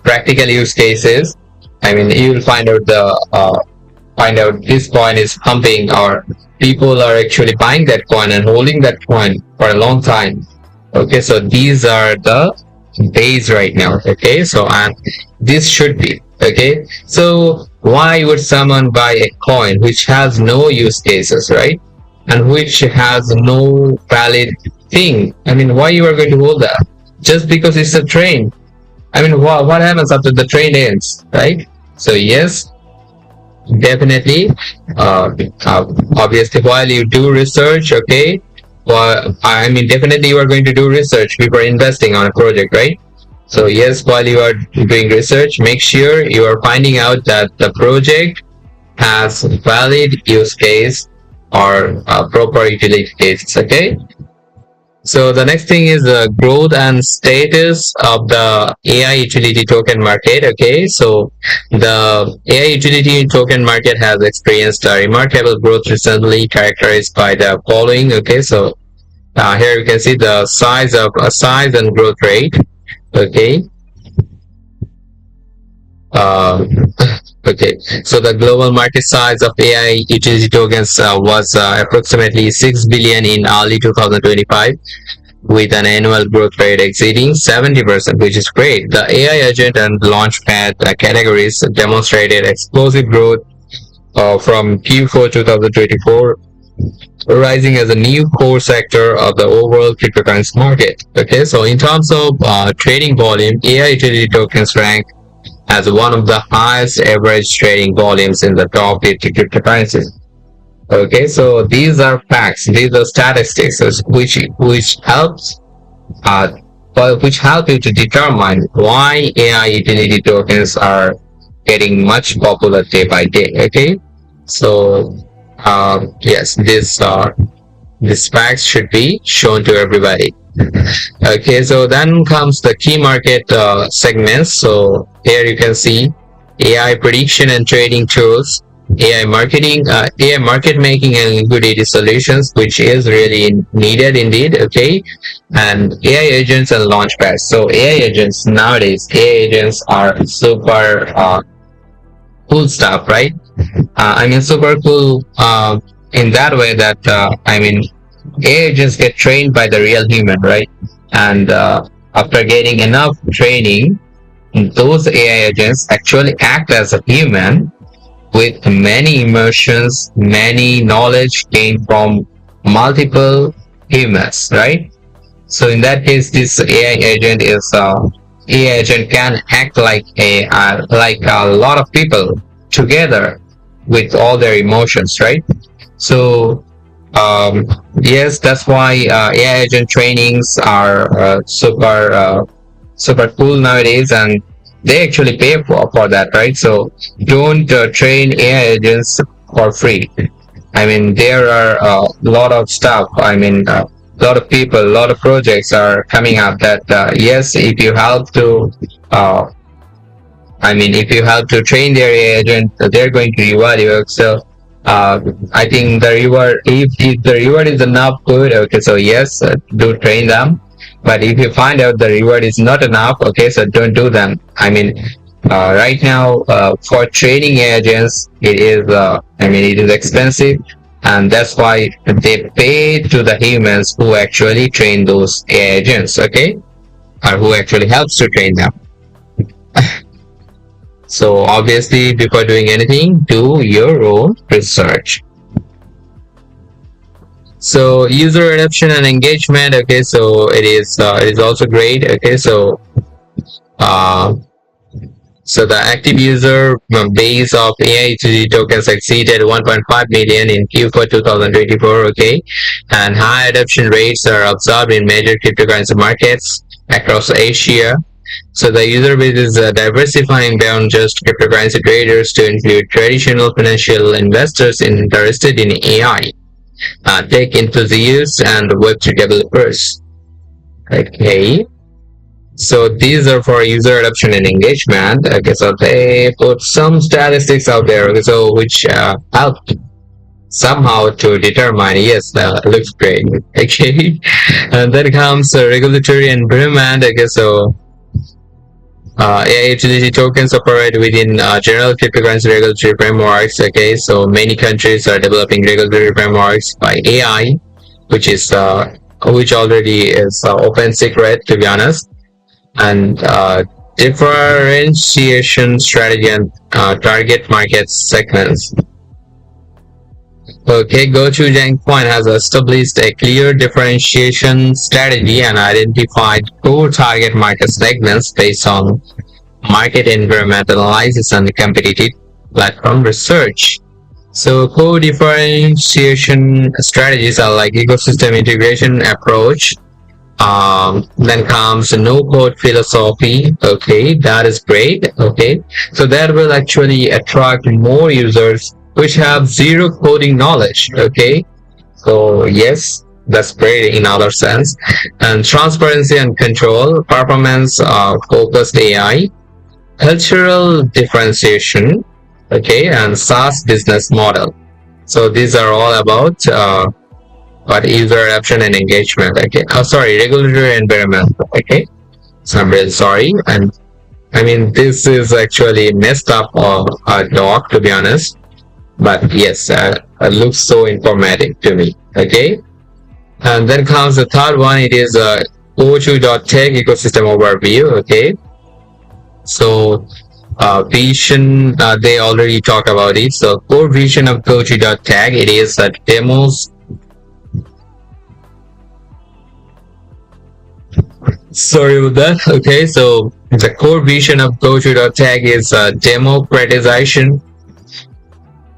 practical use cases, I mean, you will find out this coin is pumping, or people are actually buying that coin and holding that coin for a long time. Okay, so these are the days right now. Okay, so and this should be okay. So why would someone buy a coin which has no use cases, right? And which has no valid thing? I mean, why you are going to hold that? Just because it's a trend? I mean, what happens after the trend ends, right? So yes, definitely, obviously, while you do research, okay, well, I mean, definitely you are going to do research before investing on a project, right? So yes, while you are doing research, make sure you are finding out that the project has valid use case or proper utility cases. Okay, so the next thing is the growth and status of the AI utility token market. Okay, so the AI utility token market has experienced a remarkable growth recently, characterized by the following. Okay, so Here you can see the size and growth rate. Okay. Um, okay. So the global market size of AI utility tokens was approximately 6 billion in early 2025, with an annual growth rate exceeding 70%, which is great. The AI agent and launchpad categories demonstrated explosive growth from Q4 2024, rising as a new core sector of the overall cryptocurrency market. Okay, so in terms of trading volume, AI utility tokens rank as one of the highest average trading volumes in the top 50 cryptocurrencies. Okay, so these are facts, these are statistics, which helps uh, which help you to determine why AI utility tokens are getting much popular day by day. Okay, so yes, this facts should be shown to everybody. Okay, so then comes the key market segments. So here you can see AI prediction and trading tools, AI marketing, AI market making and liquidity solutions, which is really needed indeed. Okay, and AI agents and launchpads. So AI agents nowadays, AI agents are super cool stuff, right? I mean, super cool in that way that I mean, AI agents get trained by the real human, right? And after getting enough training, those AI agents actually act as a human with many emotions, many knowledge gained from multiple humans, right? So in that case, this AI agent is AI agent can act like a lot of people together with all their emotions, right? So yes, that's why AI agent trainings are super cool nowadays, and they actually pay for that, right? So don't train AI agents for free. I mean, there are a lot of stuff. I mean, a lot of people, a lot of projects are coming up that yes, if you help to uh, I mean, if you have to train their agent, they're going to reward you. So, I think the reward, if the reward is enough good, okay, so yes, do train them. But if you find out the reward is not enough, okay, so don't do them. I mean, right now, for training agents, I mean, it is expensive. And that's why they pay to the humans who actually train those agents, okay, or who actually helps to train them. So obviously, before doing anything, do your own research. So user adoption and engagement. Okay, so it is also great. Okay, uh, so the active user base of AI tokens exceeded 1.5 million in Q4 2024. Okay, and high adoption rates are observed in major cryptocurrency markets across Asia. So the user base is diversifying beyond just cryptocurrency traders to include traditional financial investors interested in AI, tech enthusiasts, and Web3 developers. Okay. So these are for user adoption and engagement. Okay, so they put some statistics out there, okay, so which help somehow to determine, yes, looks great. Okay, and then comes regulatory environment. Okay, so AI utility tokens operate within general cryptocurrency regulatory frameworks. Okay, so many countries are developing regulatory frameworks by AI, which already is open secret, to be honest, and differentiation strategy and target market segments. Okay, GochujangCoin has established a clear differentiation strategy and identified core target market segments based on market environment analysis and competitive platform research. So core differentiation strategies are like ecosystem integration approach. Then comes no code philosophy. Okay, that is great. Okay, so that will actually attract more users which have zero coding knowledge. Okay, so yes, that's great in other sense. And transparency and control, performance focused AI, cultural differentiation, okay, and SaaS business model. So these are all about but user adoption and engagement. Okay. Oh, sorry, regulatory environment. Okay. So I'm really sorry. And I mean, this is actually messed up doc, to be honest. But yes, it looks so informative to me. Okay. And then comes the third one. It is GoChu.tech ecosystem overview. Okay. So vision, they already talked about it. So core vision of GoChu.tech, it is demos. Sorry about that. Okay, so the core vision of GoChu.tech is democratization.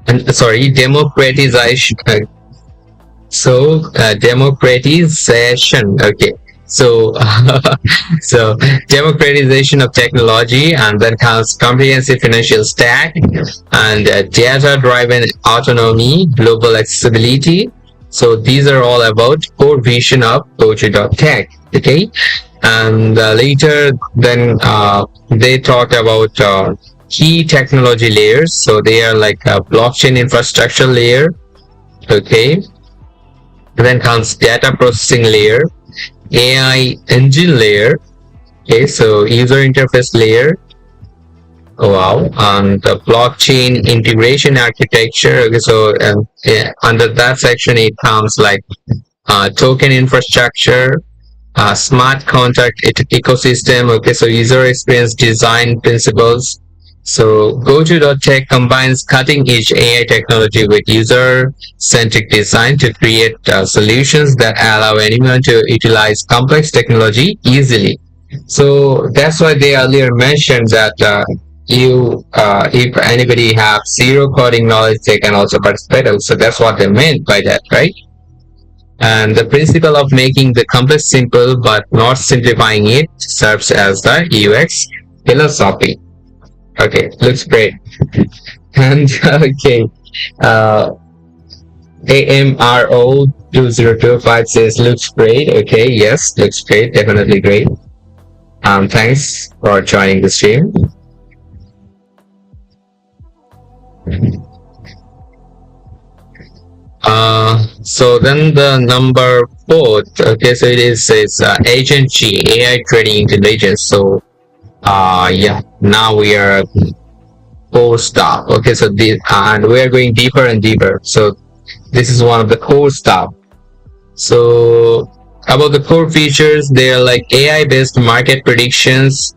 And sorry, democratization. Democratization. Okay. So, so democratization of technology, and then comes comprehensive financial stack, and data-driven autonomy, global accessibility. So these are all about core vision of GoChu.tech. Okay, and later then they talked about key technology layers. So they are like a blockchain infrastructure layer. Okay, and then comes data processing layer, AI engine layer. Okay, so user interface layer. Oh, wow. And the blockchain integration architecture. Okay, so under that section it comes like token infrastructure, smart contract ecosystem. Okay, so user experience design principles. So GoChu.tech combines cutting-edge AI technology with user-centric design to create solutions that allow anyone to utilize complex technology easily. So that's why they earlier mentioned that if anybody have zero coding knowledge, they can also participate. So that's what they meant by that, right? And the principle of making the complex simple but not simplifying it serves as the UX philosophy. Okay, looks great. And okay, AMRO 2025 says looks great. Okay, yes, looks great, definitely great. Thanks for joining the stream. So then the number 4, okay, so it is Agent G, AI trading intelligence. So yeah, now we are 4 stuff. Okay, so this, and we are going deeper and deeper. So this is one of the core stuff. So about the core features, they are like AI based market predictions.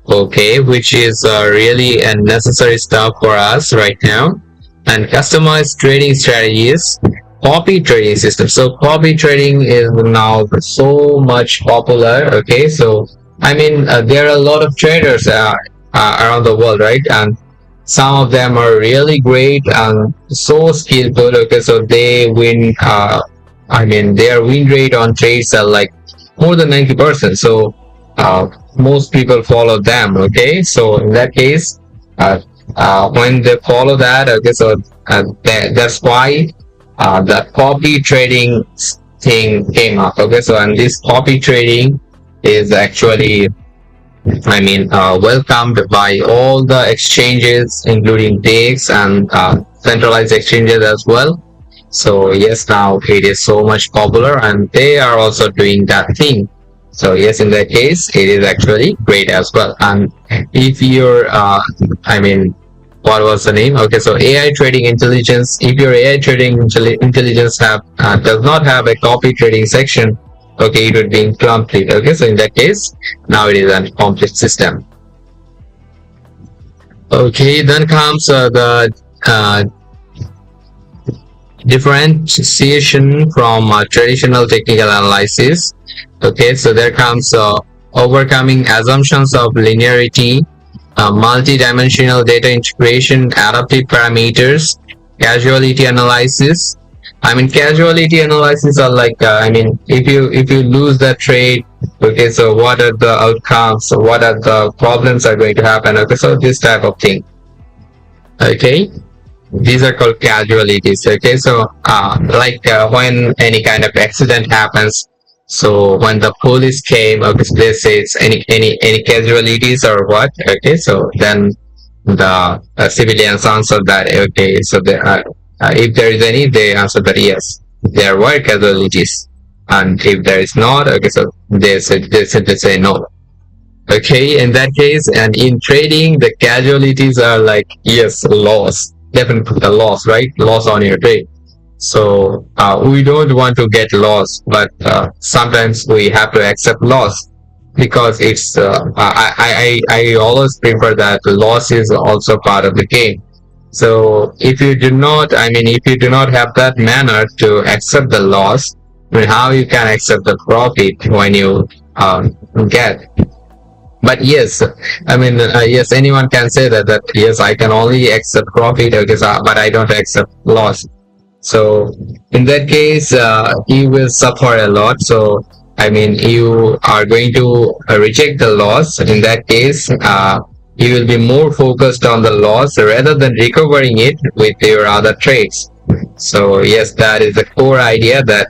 Okay, which is really a necessary stuff for us right now. And customized trading strategies, copy trading system. So copy trading is now so much popular. Okay, so I mean there are a lot of traders around the world, right? And some of them are really great and so skillful. Okay, so they win. I mean their win rate on trades are like more than 90%. So most people follow them. Okay, so in that case, when they follow that, okay, so that's why the copy trading thing came up. Okay, so and this copy trading is actually, I mean, welcomed by all the exchanges, including DEX and centralized exchanges as well. So yes, now it is so much popular, and they are also doing that thing. So yes, in that case, it is actually great as well. And if you're, I mean, what was the name? Okay, so AI trading intelligence. If your AI trading intelligence does not have a copy trading section, okay, it would be incomplete. Okay, so in that case, now it is a complete system. Okay, then comes the differentiation from traditional technical analysis. Okay, so there comes overcoming assumptions of linearity, multi-dimensional data integration, adaptive parameters, causality analysis. I mean, causality analysis are like, I mean, if you lose that trade, okay, so what are the outcomes? So what are the problems are going to happen? Okay, so this type of thing. Okay, these are called casualties. Okay, so like when any kind of accident happens, so when the police came, okay, so they say it's any casualties or what? Okay, so then the civilians answer that. Okay, so they, if there is any, they answer that yes. there were casualties, and if there is not, okay, so they simply say no. Okay, in that case, and in trading, the casualties are like, yes, loss, definitely a loss, right? Loss on your trade. So we don't want to get lost, but sometimes we have to accept loss because it's. I always prefer that loss is also part of the game. So if you do not, I mean, if you do not have that manner to accept the loss, I mean, how you can accept the profit when you get? But yes, I mean, yes, anyone can say that yes, I can only accept profit, okay, so, but I don't accept loss. So in that case, you will suffer a lot. So I mean, you are going to reject the loss. In that case, you will be more focused on the loss rather than recovering it with your other trades. So yes, that is the core idea, that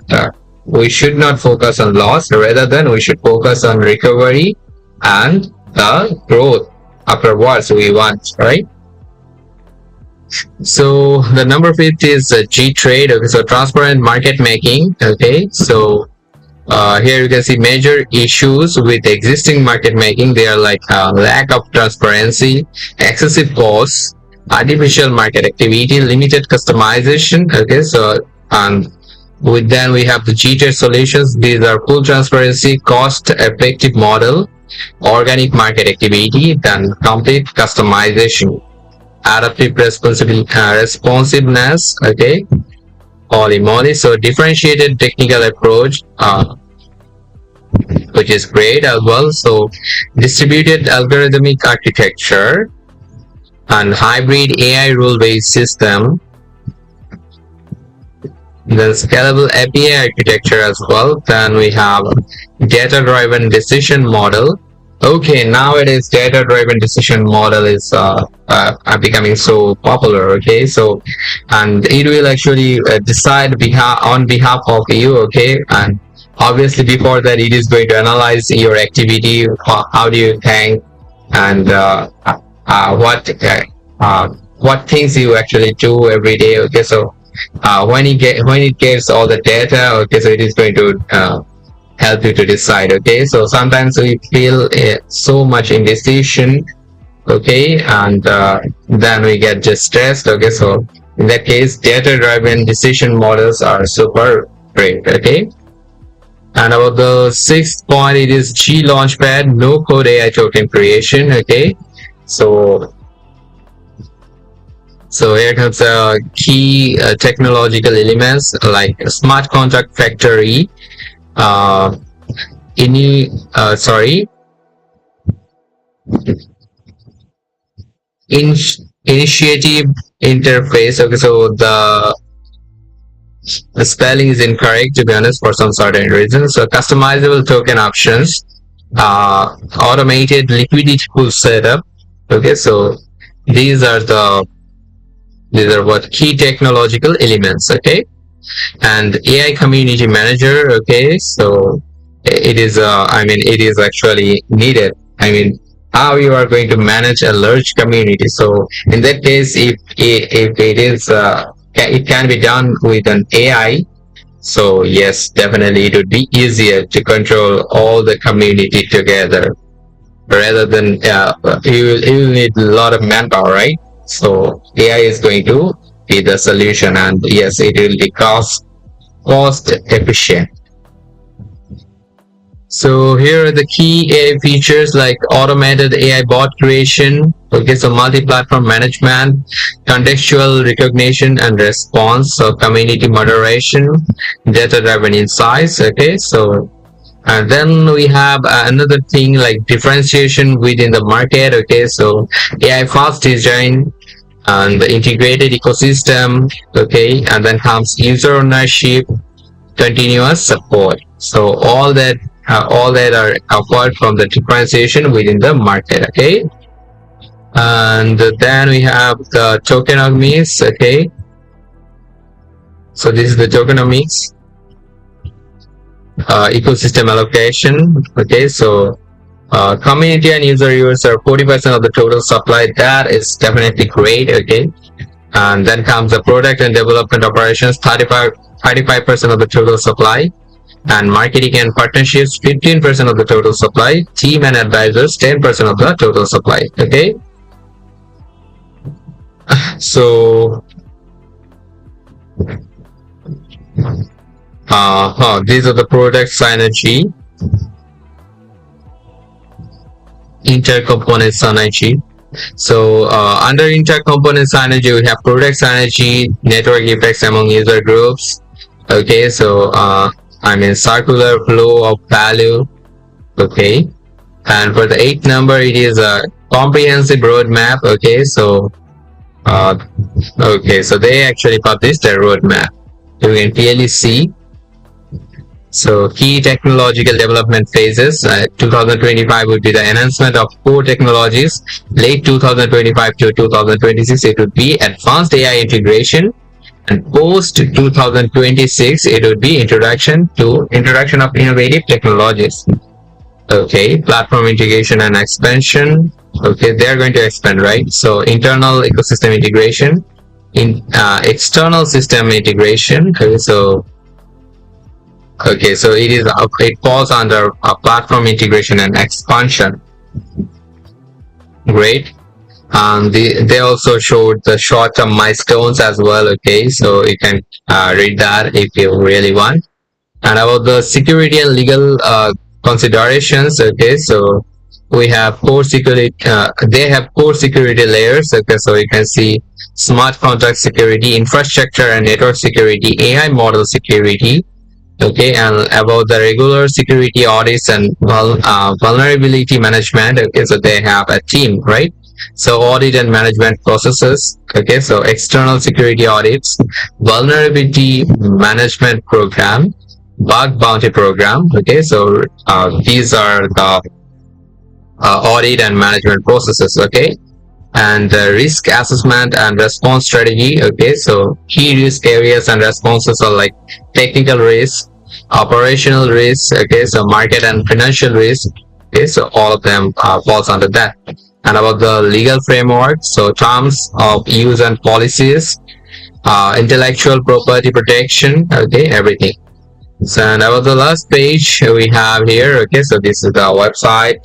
we should not focus on loss, rather than we should focus on recovery and the growth afterwards we want, right? So the number 5 is G trade. Okay, so transparent market making. Okay, so here you can see major issues with existing market making. They are like lack of transparency, excessive costs, artificial market activity, limited customization. Okay, so and then we have the G trade solutions. These are full transparency, cost effective model, organic market activity, then complete customization, adaptive responsiveness. Okay, holy moly. So differentiated technical approach, which is great as well. So distributed algorithmic architecture and hybrid AI rule-based system, then scalable API architecture as well. Then we have data-driven decision model. Okay, nowadays data-driven decision model is becoming so popular. Okay, so and it will actually decide on behalf of you. Okay, and obviously before that it is going to analyze your activity, how do you think, and what things you actually do every day. Okay, so when it gets all the data, okay, so it is going to help you to decide. Okay, so sometimes we feel so much indecision, okay, and then we get just stressed. Okay, so in that case, data driven decision models are super great. Okay, and about the 6th point, it is G Launchpad, no code AI token creation. Okay, so here comes key technological elements like smart contract factory, initiative interface. Okay, so the spelling is incorrect, to be honest, for some certain reasons. So customizable token options, automated liquidity pool setup. Okay, so these are what key technological elements. Okay, and AI community manager. Okay, so it is it is actually needed. I mean, how you are going to manage a large community. So in that case, if it is it can be done with an AI, so yes, definitely it would be easier to control all the community together, rather than you will need a lot of manpower, right? So AI is going to be the solution, and yes, it will be cost efficient. So here are the key AI features like automated AI bot creation. Okay, so multi-platform management, contextual recognition and response, so community moderation, data-driven insights. Okay, so and then we have another thing like differentiation within the market. Okay, so AI fast design and the integrated ecosystem. Okay, and then comes user ownership, continuous support. So all that are apart from the differentiation within the market. Okay, and then we have the tokenomics. Okay, so this is the tokenomics, ecosystem allocation. Okay, so community and user use are 40% of the total supply. That is definitely great. Okay, and then comes the product and development operations, 35% 35% of the total supply, and marketing and partnerships 15% of the total supply, team and advisors 10% of the total supply. Okay, so these are the product synergy, intercomponent synergy. So under intercomponent synergy, we have product synergy, network effects among user groups. Okay, so circular flow of value. Okay, and for the 8th number, it is a comprehensive roadmap. Okay, so so they actually published their roadmap. You can clearly see. So key technological development phases, 2025 would be the enhancement of core technologies. Late 2025 to 2026, it would be advanced AI integration. And post 2026, it would be introduction of innovative technologies. Okay, platform integration and expansion. Okay, they are going to expand, right? So internal ecosystem integration, external system integration. Okay, so it falls under platform integration and expansion. Great. And they also showed the short-term milestones as well. Okay, so you can read that if you really want. And about the security and legal considerations. Okay, so we have core security. They have core security layers. Okay, so you can see smart contract security, infrastructure and network security, AI model security. Okay, and about the regular security audits and vulnerability management. Okay, so they have a team, right? So audit and management processes. Okay, so external security audits, vulnerability management program, bug bounty program. Okay, so these are the audit and management processes. Okay, and risk assessment and response strategy. Okay, so key risk areas and responses are like technical risk, operational risk. Okay, so market and financial risk. Okay, so all of them falls under that. And about the legal framework, so terms of use and policies, intellectual property protection. Okay, everything. So, and about the last page we have here. Okay, so this is the website,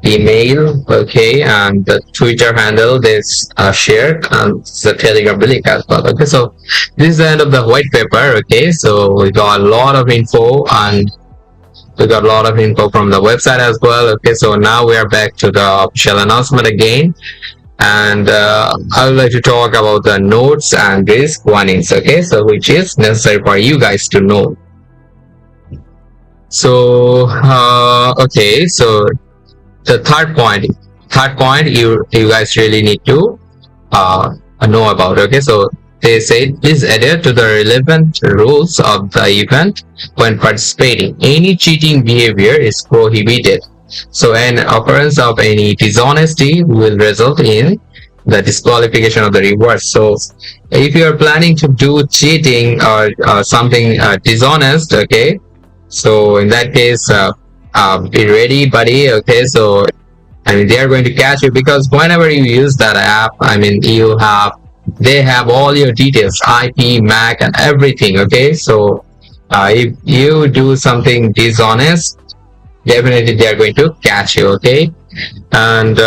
email. Okay, and the Twitter handle this shared, and the Telegram link as well. Okay, so this is the end of the white paper. Okay, so we got a lot of info, and we got a lot of info from the website as well. Okay, so now we are back to the official announcement again, and I would like to talk about the notes and risk warnings. Okay, so which is necessary for you guys to know. So okay, so the third point you guys really need to know about. Okay, so they say please adhere to the relevant rules of the event when participating. Any cheating behavior is prohibited. So an occurrence of any dishonesty will result in the disqualification of the reward. So if you are planning to do cheating or something dishonest, okay, so in that case be ready, buddy. Okay, so they are going to catch you, because whenever you use that app, they have all your details, IP, MAC, and everything. Okay, so if you do something dishonest, definitely they are going to catch you. Okay, and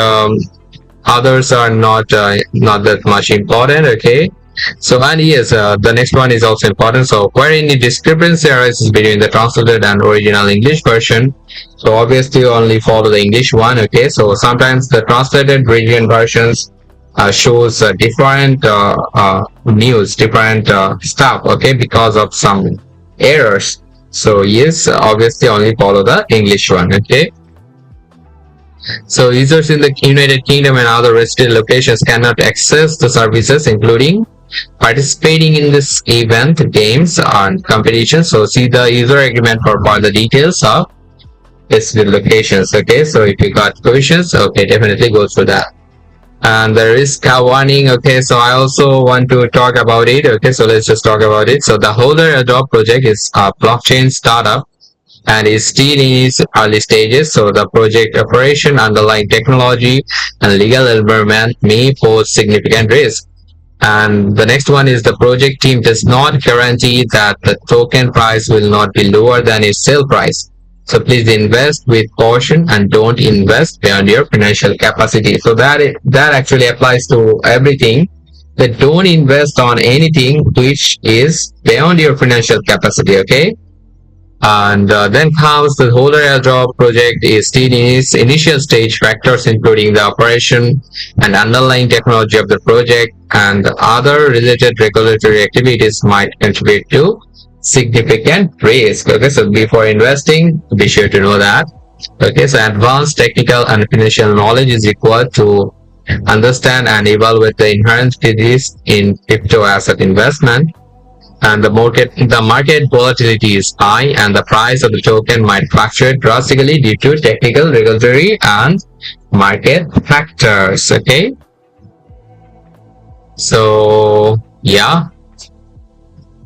others are not that much important. Okay, so and yes, the next one is also important. So where any discrepancy arises between the translated and original English version, so obviously you only follow the English one. Okay, so sometimes the translated region versions shows different news, different stuff. Okay, because of some errors. So yes, obviously only follow the English one. Okay, so users in the United Kingdom and other restricted locations cannot access the services, including participating in this event, games, and competitions. So see the user agreement for further details of specific locations. Okay, so if you got questions, okay, definitely go through that. And the risk warning. Okay, so I also want to talk about it. Okay, so let's just talk about it. So the HODLer Airdrop project is a blockchain startup and is still in its early stages. So the project operation, underlying technology, and legal environment may pose significant risk. And the next one is the project team does not guarantee that the token price will not be lower than its sale price. So please invest with caution and don't invest beyond your financial capacity. So that actually applies to everything. That don't invest on anything which is beyond your financial capacity. Okay. And then comes the HODLer Airdrop project is still in its initial stage. Factors including the operation and underlying technology of the project and other related regulatory activities might contribute to significant risk. Okay, so before investing, be sure to know that. Okay, so advanced technical and financial knowledge is required to understand and evaluate the inherent risks in crypto asset investment. And the market volatility is high and the price of the token might fluctuate drastically due to technical, regulatory and market factors. Okay, so yeah,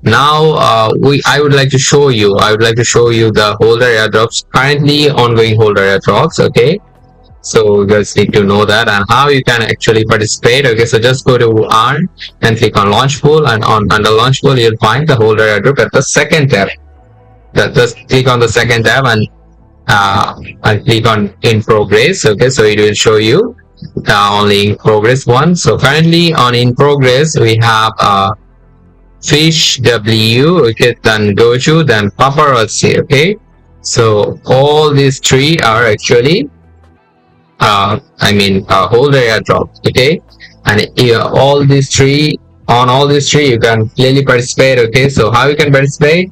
now I would like to show you the HODLer airdrops, currently ongoing HODLer airdrops. Okay, so you guys need to know that and how you can actually participate. Okay, so just go to ARN and click on launch pool, and under launch pool you'll find the HODLer airdrop at the second tab. Just click on the second tab and click on in progress. Okay, so it will show you only in progress one. So currently on in progress we have Fish W, okay, then GoChu, then Paparazzi. Okay, so all these three are actually HODLer airdrop. Okay, and all these three you can clearly participate. Okay, so how you can participate?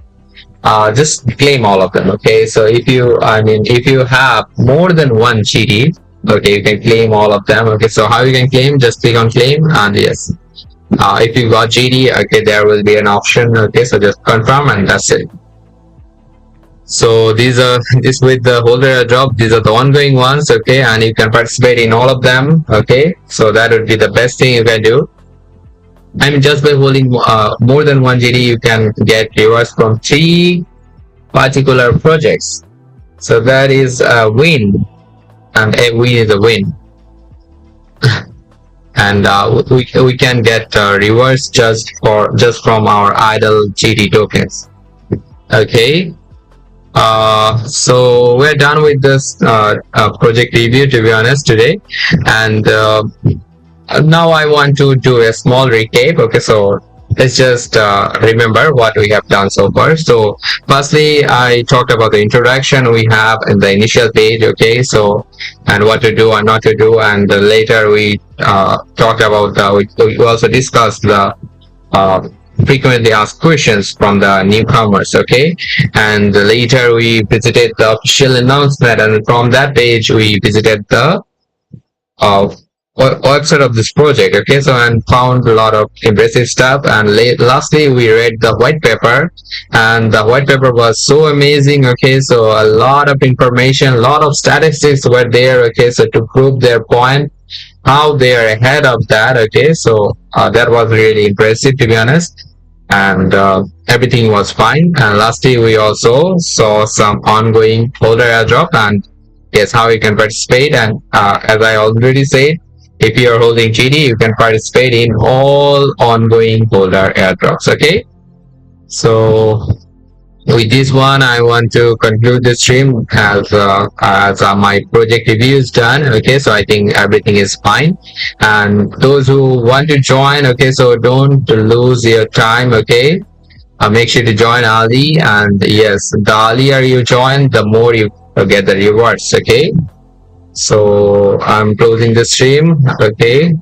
Just claim all of them. Okay, so if you have more than one GD, okay, you can claim all of them. Okay, so how you can claim? Just click on claim, and yes, if you got GD, okay, there will be an option. Okay, so just confirm and that's it. So this with the HODLer airdrop, these are the ongoing ones. Okay, and you can participate in all of them. Okay, so that would be the best thing you can do. I mean, just by holding more than one GD, you can get rewards from 3 particular projects. So that is a win, and a win is a win. And we can get rewards just from our idle GD tokens. Okay. So we're done with this project review, to be honest, today, and now I want to do a small recap. Okay, so let's just remember what we have done so far. So firstly, I talked about the introduction we have in the initial page. Okay, so and what to do and not to do, and later we talked about we also discussed the frequently asked questions from the newcomers. Okay, and later we visited the official announcement, and from that page we visited the website of this project. Okay, so and found a lot of impressive stuff, and lastly we read the white paper, and the white paper was so amazing. Okay, so a lot of information, a lot of statistics were there. Okay, so to prove their point, how they are ahead of that. Okay, so that was really impressive, to be honest, and everything was fine. And lastly we also saw some ongoing HODLer airdrop, and yes, how you can participate. And as I already said, if you are holding GD, you can participate in all ongoing HODLer airdrops. Okay, so with this one I want to conclude the stream as my project review is done. Okay, so I think everything is fine, and those who want to join, okay, so don't lose your time. Okay, make sure to join early, and yes, the earlier you join, the more you get the rewards. Okay, so I'm closing the stream. Okay.